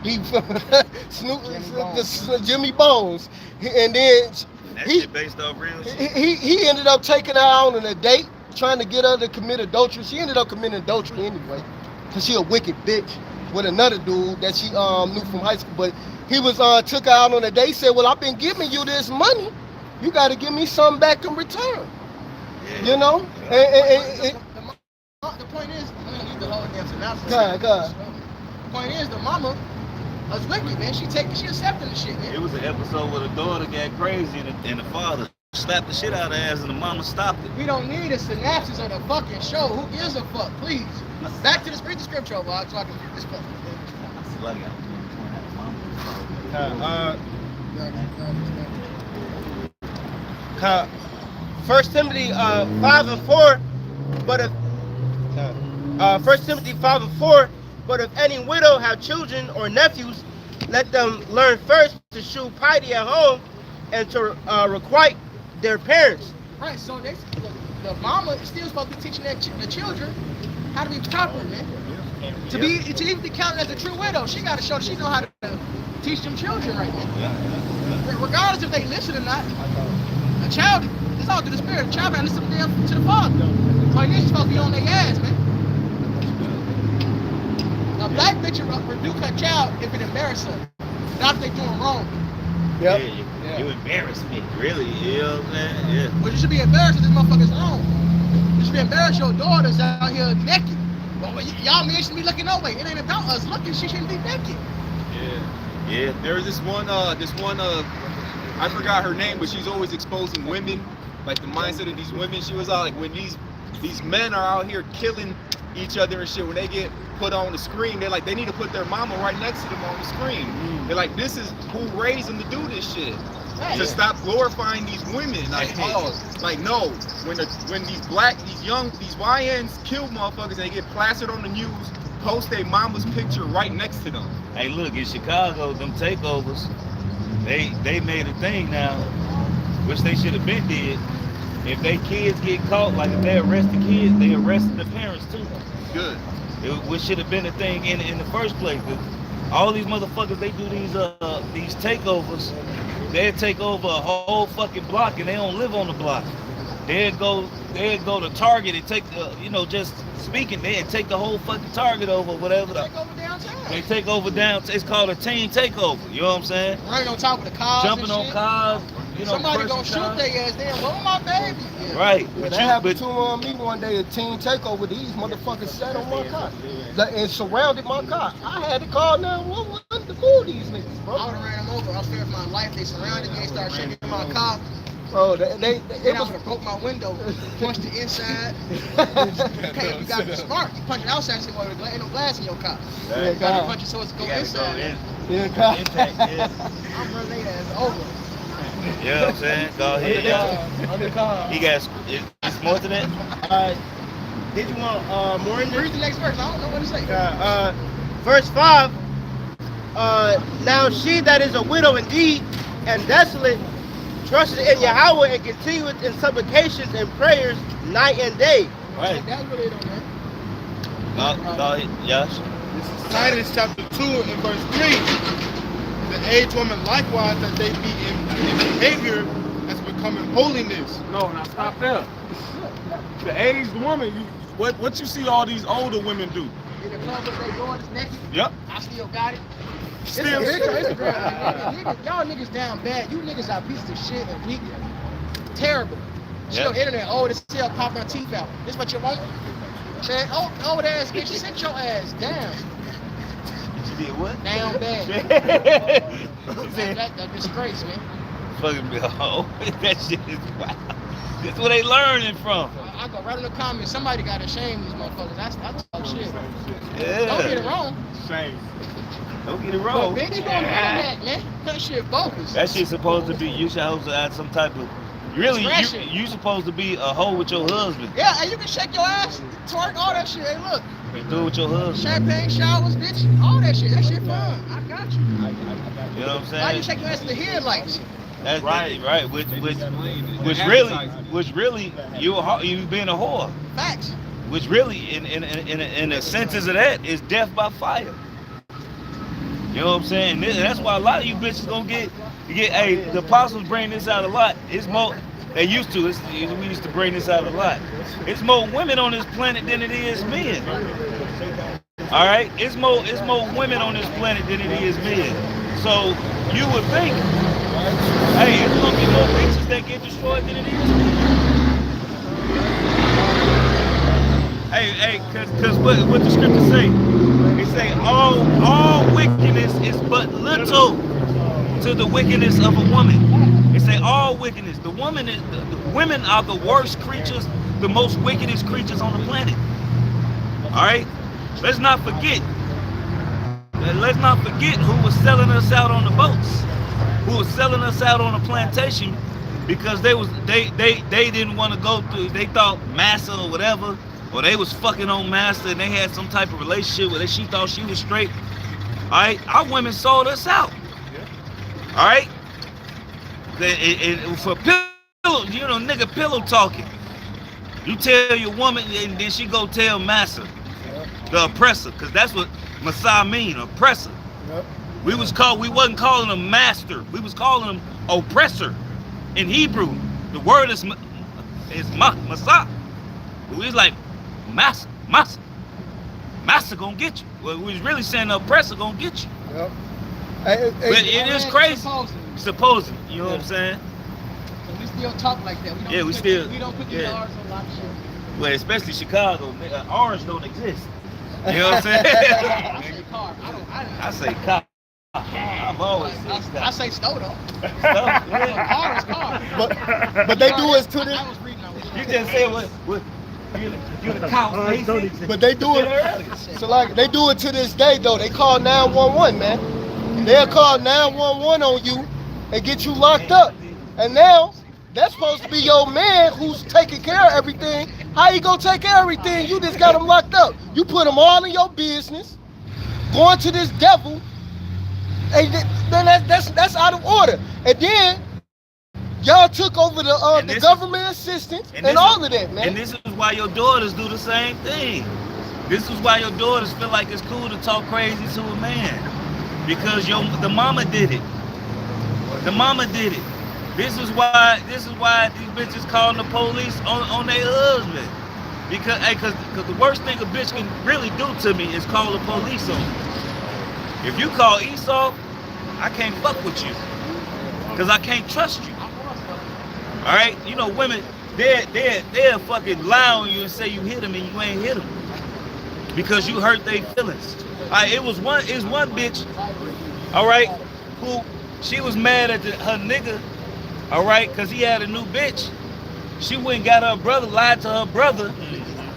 He Jimmy Bones, and then That shit based off real shit. he ended up taking her out on a date, trying to get her to commit adultery. She ended up committing adultery anyway, cause she a wicked bitch with another dude that she knew from high school. But he was took her out on a date. Said, well, I've been giving you this money, you got to give me something back in return. Yeah. You know, the point is, I'm gonna use the whole damn synopsis. God. The point is, the mama was wicked, man. She accepting the shit, man. It was an episode where the daughter got crazy and the father slapped the shit out of her ass and the mama stopped it. We don't need a synopsis of the fucking show. Who gives a fuck, please? Back to the scripture, Bob, so I can get this fucking thing. First Timothy 5:4, but if 1 Timothy 5:4, but if any widow have children or nephews, let them learn first to shew piety at home and to requite their parents. Right, so the mama is still supposed to be teaching the children how to be proper, man. To even be counted as a true widow, she got to show she know how to teach them children right, man. Regardless if they listen or not, a child, it's all through the spirit. A child got to listen to the father. So you're supposed to be on their ass, man. A black bitch will rebuke her child if it embarrasses her, not if they doing wrong. Yep. Yeah. You embarrass me, really? You know what I'm saying? Yeah. Well, you should be embarrassed if this motherfucker's wrong. You should be embarrassed your daughter's out here naked. Well, y'all men should be looking no way. It ain't about us looking. She shouldn't be naked. Yeah. There was this one, I forgot her name, but she's always exposing women, like the mindset of these women. She was all like, when these men are out here killing each other and shit, when they get put on the screen, they're like, they need to put their mama right next to them on the screen. They're like, this is who raised them to do this shit. To stop glorifying these women. Like, no. When these YNs kill motherfuckers and they get plastered on the news, post their mama's picture right next to them. Hey, look, in Chicago, them takeovers, they made a thing now, which they should have been did. If they kids get caught, like if they arrest the kids, they arrested the parents too. Good. Which should have been a thing in the first place. All these motherfuckers, they do these takeovers. They take over a whole fucking block and they don't live on the block. They'd go to Target and take just speaking, they'd take the whole fucking Target over, whatever. Take over downtown. They take over downtown. It's called a team takeover. You know what I'm saying? Running on top of the cars. Jumping on cars. Somebody gonna shoot their ass. Then, where my baby? Yeah. Right. Yeah, that happened to me one day, a team takeover. These motherfuckers sat on my car and surrounded my car. I had to call 911 to move these niggas, bro. I would have ran them over. I was scared for my life. They surrounded me. They started shaking my car. Bro, Then I would have broke my window, punched the inside. Okay, you gotta be smart. You punch it outside, so ain't no glass in your car. Yeah, You gotta punch it so it's go inside. Yeah, I'm running their ass over. You know what I'm saying? Go ahead, y'all. He got it's more to that. Did you want more in there? Read the next verse. I don't know what to say. Verse 5. Now she that is a widow indeed and desolate trusted in Yahweh and continueth in supplications and prayers night and day. Right. That's really it on there. Go ahead, yes. This is Titus chapter 2 and verse 3. The aged woman likewise that they be in behavior as becoming holiness. No, now stop there. The aged woman, what you see all these older women do? In the club with they going is naked. Yep. I still got it. Still Instagram, niggas, y'all niggas down bad. You niggas are pieces of shit and weak. Terrible. Shit on the internet. Oh, this still pop my teeth out. This what you want? Man, old ass bitch, sit your ass down. You did what? Down bad. That disgrace, man. Fucking be a hoe. That shit is wild. That's where they learning from. I go right in the comments. Somebody got to shame these motherfuckers. I talk shit. Yeah. Don't get it wrong. Shame. Don't get it wrong. But bitch, you on the internet, man. That shit bogus. That shit's supposed to be, you supposed to have some type of, really, you supposed to be a hoe with your husband. Yeah, and you can shake your ass, twerk, all that shit. Hey, look. You do it with your husband. Champagne showers, bitch. All that shit. That shit fun. I got you. You know what I'm saying? Why you shake your ass in the headlights? That's right. Which really, you being a whore. Facts. Which really, in the senses of that, is death by fire. You know what I'm saying? And that's why a lot of you bitches gonna get. Hey, the apostles bring this out a lot. It's more. They used to. We used to bring this out a lot. It's more women on this planet than it is men. All right, it's more women on this planet than it is men. So you would think, hey, it's gonna be more bitches that get destroyed than it is men. Hey, cause what the scriptures say? It say all wickedness is but little to the wickedness of a woman. It say all wickedness. The women are the worst creatures, the most wickedest creatures on the planet. All right, let's not forget. Let's not forget who was selling us out on the boats, who was selling us out on the plantation, because they didn't want to go through. They thought massa or whatever, or they was fucking on massa and they had some type of relationship where she thought she was straight. All right, our women sold us out. All right, for pillow, nigga pillow talking. You tell your woman, and then she go tell massa, the oppressor, because that's what Messiah mean, oppressor. Yep. We wasn't calling them master. We was calling them oppressor. In Hebrew, the word is Messiah. We was like, master gonna get you. Well, we was really saying the oppressor gonna get you. Yep. But it is crazy. Supposing, you know what I'm saying? And we still talk like that. We don't put the R's on a lot of shit. Well, especially Chicago, R's don't exist. You know what I'm saying? I say car. I say car. I've always said car. I say stove though. Yeah. Car is car. But they do it to this. I was reading on You just said what you're the cow face. But they do it. So like they do it to this day though. They call 911, man. They'll call 911 on you and get you locked up. And now that's supposed to be your man who's taking care of everything. How you gonna take care of everything? You just got him locked up. You put him all in your business, going to this devil, and then that's out of order. And then y'all took over the government assistance and all of that, man. And this is why your daughters do the same thing. This is why your daughters feel like it's cool to talk crazy to a man, because the mama did it. The mama did it. This is why these bitches calling the police on their husband. Because the worst thing a bitch can really do to me is call the police on me. If you call Esau, I can't fuck with you. Because I can't trust you. All right, you know women, they'll fucking lie on you and say you hit them and you ain't hit them because you hurt their feelings. All right, it was one bitch, all right, who she was mad at her nigga, all right, because he had a new bitch. She went and got her brother, lied to her brother,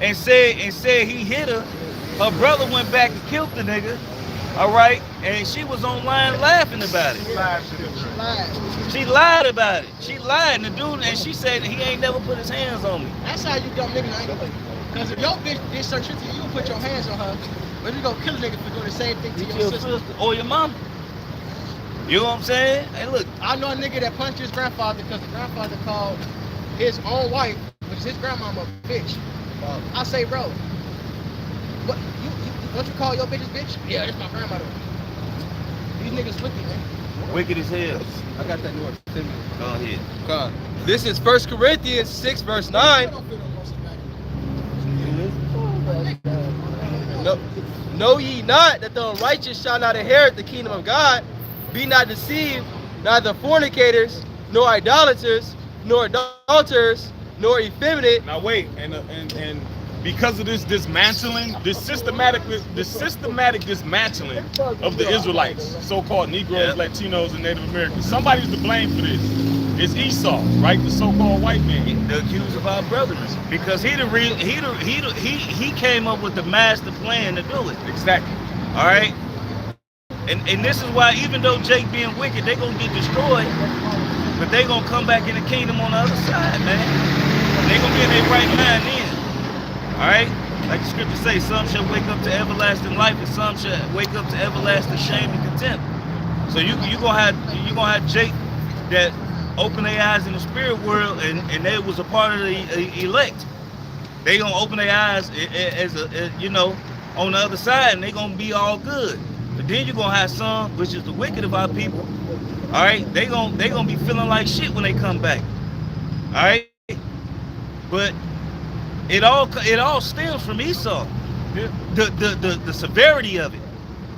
and said he hit her. Her brother went back and killed the nigga, all right, and she was online laughing about it. She lied about it. She lied, and the dude, and she said he ain't never put his hands on me. That's how you dumb niggas anyway. Because if your bitch did certain shit to you, you would put your hands on her. But you gonna kill a nigga for doing the same thing to your sister. Or your mom. You know what I'm saying? Hey, look. I know a nigga that punched his grandfather because the grandfather called his own wife, which is his grandmama, a bitch. I say, bro, what don't you call your bitch a bitch? Yeah, that's my grandmother. These niggas wicked, man. Wicked as hell. I got that New Testament. Go ahead. God. This is 1 Corinthians 6 verse 9. Know ye not that the unrighteous shall not inherit the kingdom of God? Be not deceived, neither fornicators, nor idolaters, nor adulterers, nor effeminate. Now wait, and because of this dismantling, this systematic dismantling of the Israelites, so-called Negroes, Latinos, and Native Americans, somebody's to blame for this. It's Esau, right? The so-called white man. The accused of our brothers, because he came up with the master plan to do it. Exactly. All right. And this is why, even though Jake being wicked, they gonna get destroyed, but they gonna come back in the kingdom on the other side, man. They gonna be in their right mind then. All right. Like the scripture says, some shall wake up to everlasting life, and some shall wake up to everlasting shame and contempt. So you gonna have Jake that open their eyes in the spirit world, and they was a part of the elect. They gonna open their eyes as you know, on the other side, and they gonna be all good. But then you're gonna have some, which is the wicked of our people. All right, they gonna be feeling like shit when they come back. All right, but it all stems from Esau. The severity of it.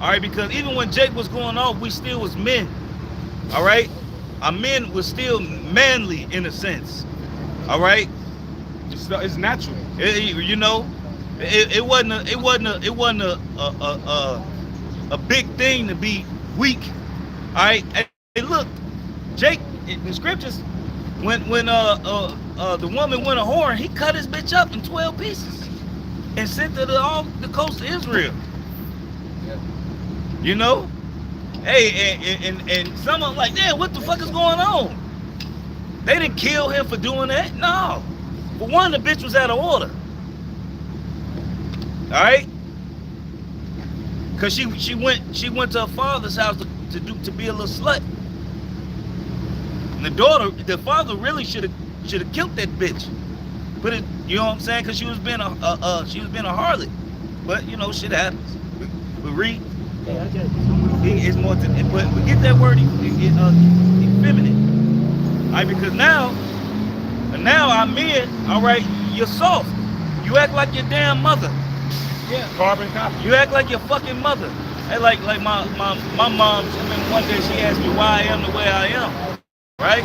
All right, because even when Jake was going off, we still was men. All right, our men was still manly in a sense. All right, it's natural. You know, it wasn't a big thing to be weak. All right, hey, look, Jake in the scriptures, when the woman went a whore, he cut his bitch up in 12 pieces and sent her to all the coast of Israel. You know, hey, and some of them like, damn, what the fuck is going on? They didn't kill him for doing that. No, for one, the bitch was out of order. All right. Cause she went to her father's house to be a little slut. And the father really should have killed that bitch. But it, you know what I'm saying? Cause she was being a harlot. But you know, shit happens. But read. It's more to it. But we get that word effeminate. All right, because now our men, all right, you're soft. You act like your damn mother. Yeah. Carbon copy. You act like your fucking mother. Hey, like my mom, I mean, one day she asked me why I am the way I am, right?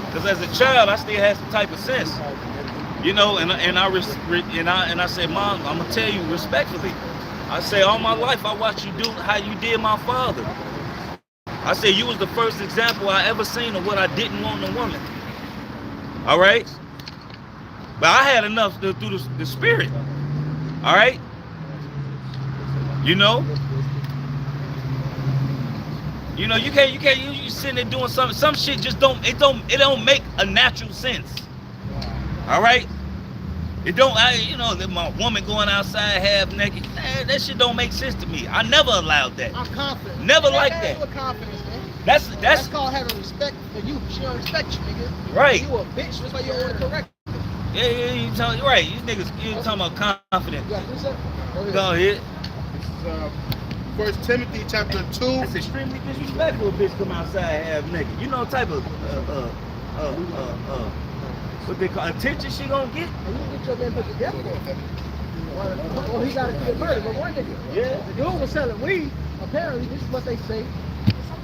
Because as a child, I still had some type of sense, you know. And I said, Mom, I'm gonna tell you respectfully. I say, all my life I watched you do how you did my father. I said, you was the first example I ever seen of what I didn't want in a woman. All right, but I had enough to do the spirit. All right. You know, you sitting there doing some shit just don't make a natural sense. All right, it don't. My woman going outside half naked, that shit don't make sense to me. I never allowed that. I'm confident. Never like that. With confidence, man. That's called having respect for you. She don't respect you, nigga. Right. You a bitch. That's why you don't want to correct. Yeah, you talking right. You niggas, you talking about confidence. Go ahead. 1 Timothy chapter 2. It's extremely disrespectful. A bitch come outside half naked. You know, type of what they call attention she gonna get. And you get your man put to death for him. Well, he got to be a murder, but one nigga. Yeah. The dude was selling weed. Apparently, this is what they say.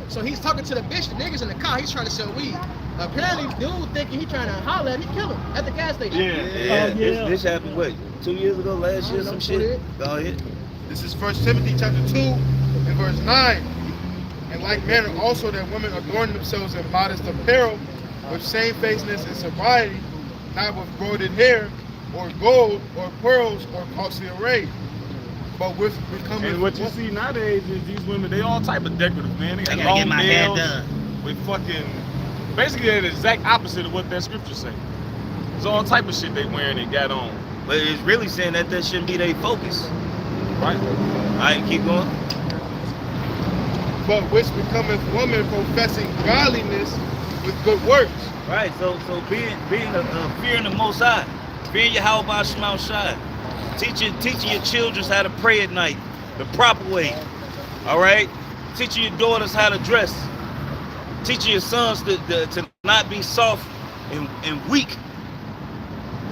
So he's talking to the bitch. The nigga's in the car. He's trying to sell weed. Apparently, dude thinking he trying to holler at him, he kill him at the gas station. Yeah, yeah. This happened, what, 2 years ago, last year, some shit? Go ahead. This is 1 Timothy chapter 2 and verse 9. In like manner also that women adorn themselves in modest apparel, with shamefacedness and sobriety, not with broided hair, or gold, or pearls, or costly array, but with becoming. And what you see nowadays is these women, they all type of decorative, man. They got gotta get long my hair nails done. with fucking, basically they're the exact opposite of what that scripture say. There's all type of shit they wearing and got on. But it's really saying that shouldn't be their focus. Right. All right, keep going. But which becometh woman professing godliness with good works. Right, so being fearing the Most High, fearing Yahweh Shema Shai, teaching your children how to pray at night, the proper way. All right, teaching your daughters how to dress, teaching your sons to not be soft and weak.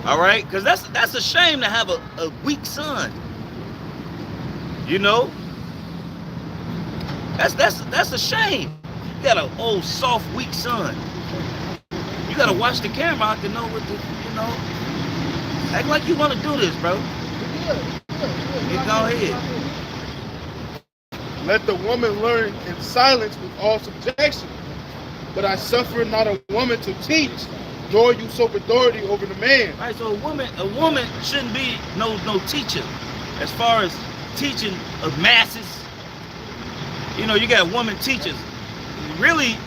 All right, because that's a shame to have a weak son. You know, that's a shame. You got an old soft weak son. You gotta watch the camera out to know what the, you know. Act like you want to do this, bro. You go ahead. Let the woman learn in silence with all subjection. But I suffer not a woman to teach, nor usurp authority over the man. Right, so a woman shouldn't be no teacher as far as teaching of masses. You know, you got woman teachers. Really,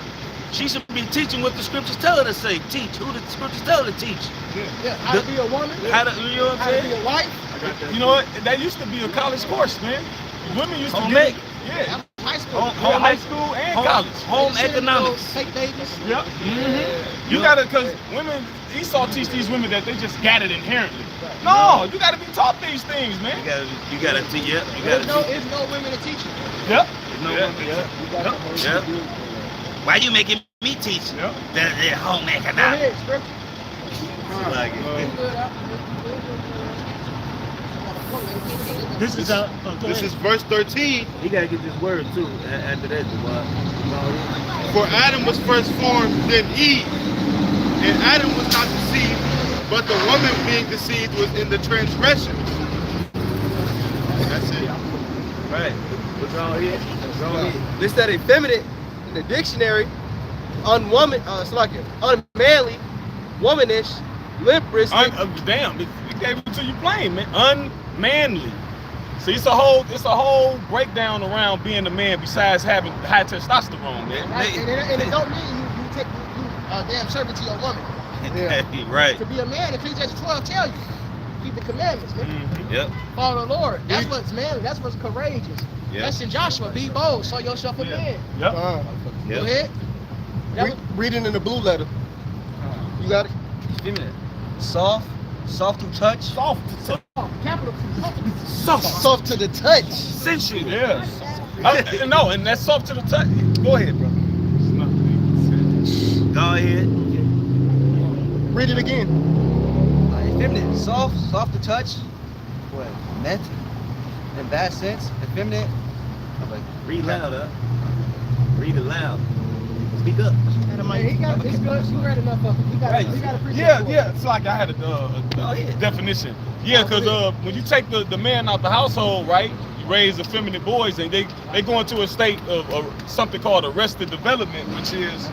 she should be teaching what the scriptures tell her to say. Teach who the scriptures tell her to teach. Yeah, how to be a woman. How to, you know what I'm How to saying? be a wife. You know what? That used to be a college course, man. Women used to Home get ec. yeah. High school. High school and college. Home economics. Take babies. Yep. You gotta, cause women, Esau teach these women that they just got it inherently. No, you gotta be taught these things, man. You gotta teach. Yep. You gotta There's no women to teach you. Yep. Yep. Why you making me teach? Yep. The home Go economics. ahead, scripture. Like it. This is go This ahead. is verse 13. He gotta get this word too. After that, For Adam was first formed, then Eve. And Adam was not deceived, but the woman being deceived was in the transgression. That's it. right. What's wrong here? This that effeminate in the dictionary, unwoman, unmanly, womanish, limp-wristed. Damn, it gave it to you plain, man. Unmanly. See, it's a whole breakdown around being a man besides having high testosterone, man. And it don't mean you take damn servant to your woman. Right. To be a man, Ecclesiastes 12 tell you, keep the commandments, man. Yep. Follow the Lord. That's what's manly. That's what's courageous. Yep. That's in Joshua. Be bold. Show yourself a man. Yep. Go Yep. ahead. Reading in the blue letter. You got it? Feminine. Soft to touch. Soft. Capital. Soft to the touch. Sensual. Yeah. No, and that's soft to the touch. Go ahead, bro. Go ahead. Read it again. Effeminate. Soft to touch. What? Meant in bad sense. Effeminate. Read loud, huh? Read it loud. Speak up. He got it's good. She read enough of it. He got to appreciate it. Yeah. It's like I had a definition. Yeah, because when you take the man out the household, right? You raise effeminate boys, and they go into a state of something called arrested development, which is,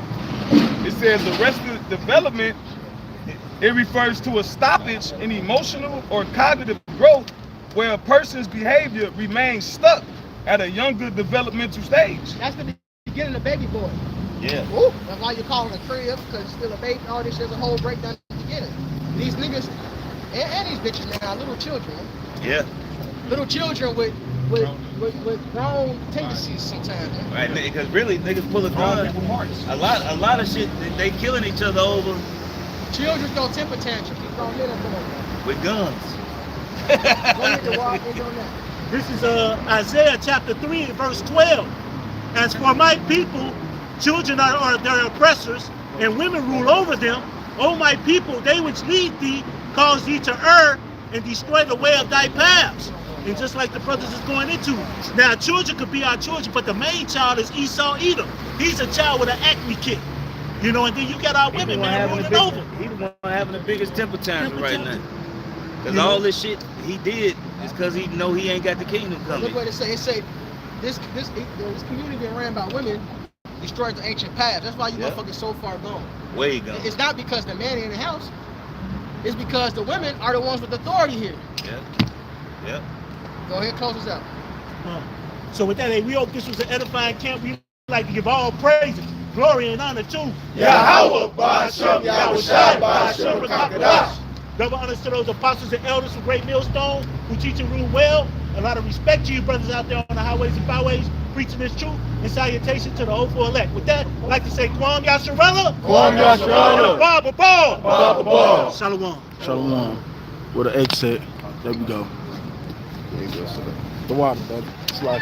it says arrested development. It refers to a stoppage in emotional or cognitive growth where a person's behavior remains stuck at a younger developmental stage. That's the beginning of baby boy. Yeah. Ooh, that's why you call it a crib, because it's still a baby. All this is a whole breakdown at the beginning. These niggas and these bitches now, little children. Yeah. Little children with grown tendencies sometimes. Man. Right. Because really, niggas pull a gun. A lot of shit. They killing each other over Children throw temper tantrums. Grown men don't do with guns. that. Go ahead, walk in on that. This is Isaiah chapter 3 and verse 12. As for my people, children are their oppressors, and women rule over them. O my people, they which lead thee cause thee to err and destroy the way of thy paths. And just like the brothers is going into. Now, children could be our children, but the main child is Esau Edom. He's a child with an acne kit. You know, and then you got our He women, the one man, having the ruling over. He the one having the biggest temper tantrum right now. Cause You know? all this shit he did is cause he know he ain't got the kingdom coming. Look what it say. It say this community being ran by women destroyed the ancient past. That's why you motherfuckers so far gone. Way gone. It's not because the man in the house. It's because the women are the ones with authority here. Yep. Go ahead, close us out. So with that, hey, we hope this was an edifying camp. We like to give all praises, glory, and honor to Yahweh, Ba'ashem, Yahushai, Ba'ashem, Kakadash. double honors to those apostles and elders from Great Millstone who teach and rule well. A lot of respect to you brothers out there on the highways and byways preaching this truth, and salutation to the hopeful elect. With that, I'd like to say Kwam Yasharella. Kwam Yasharella. Baba Ball. Baba Ball. Shalom. Shalom. With an exit. There we go. The water, brother. It's like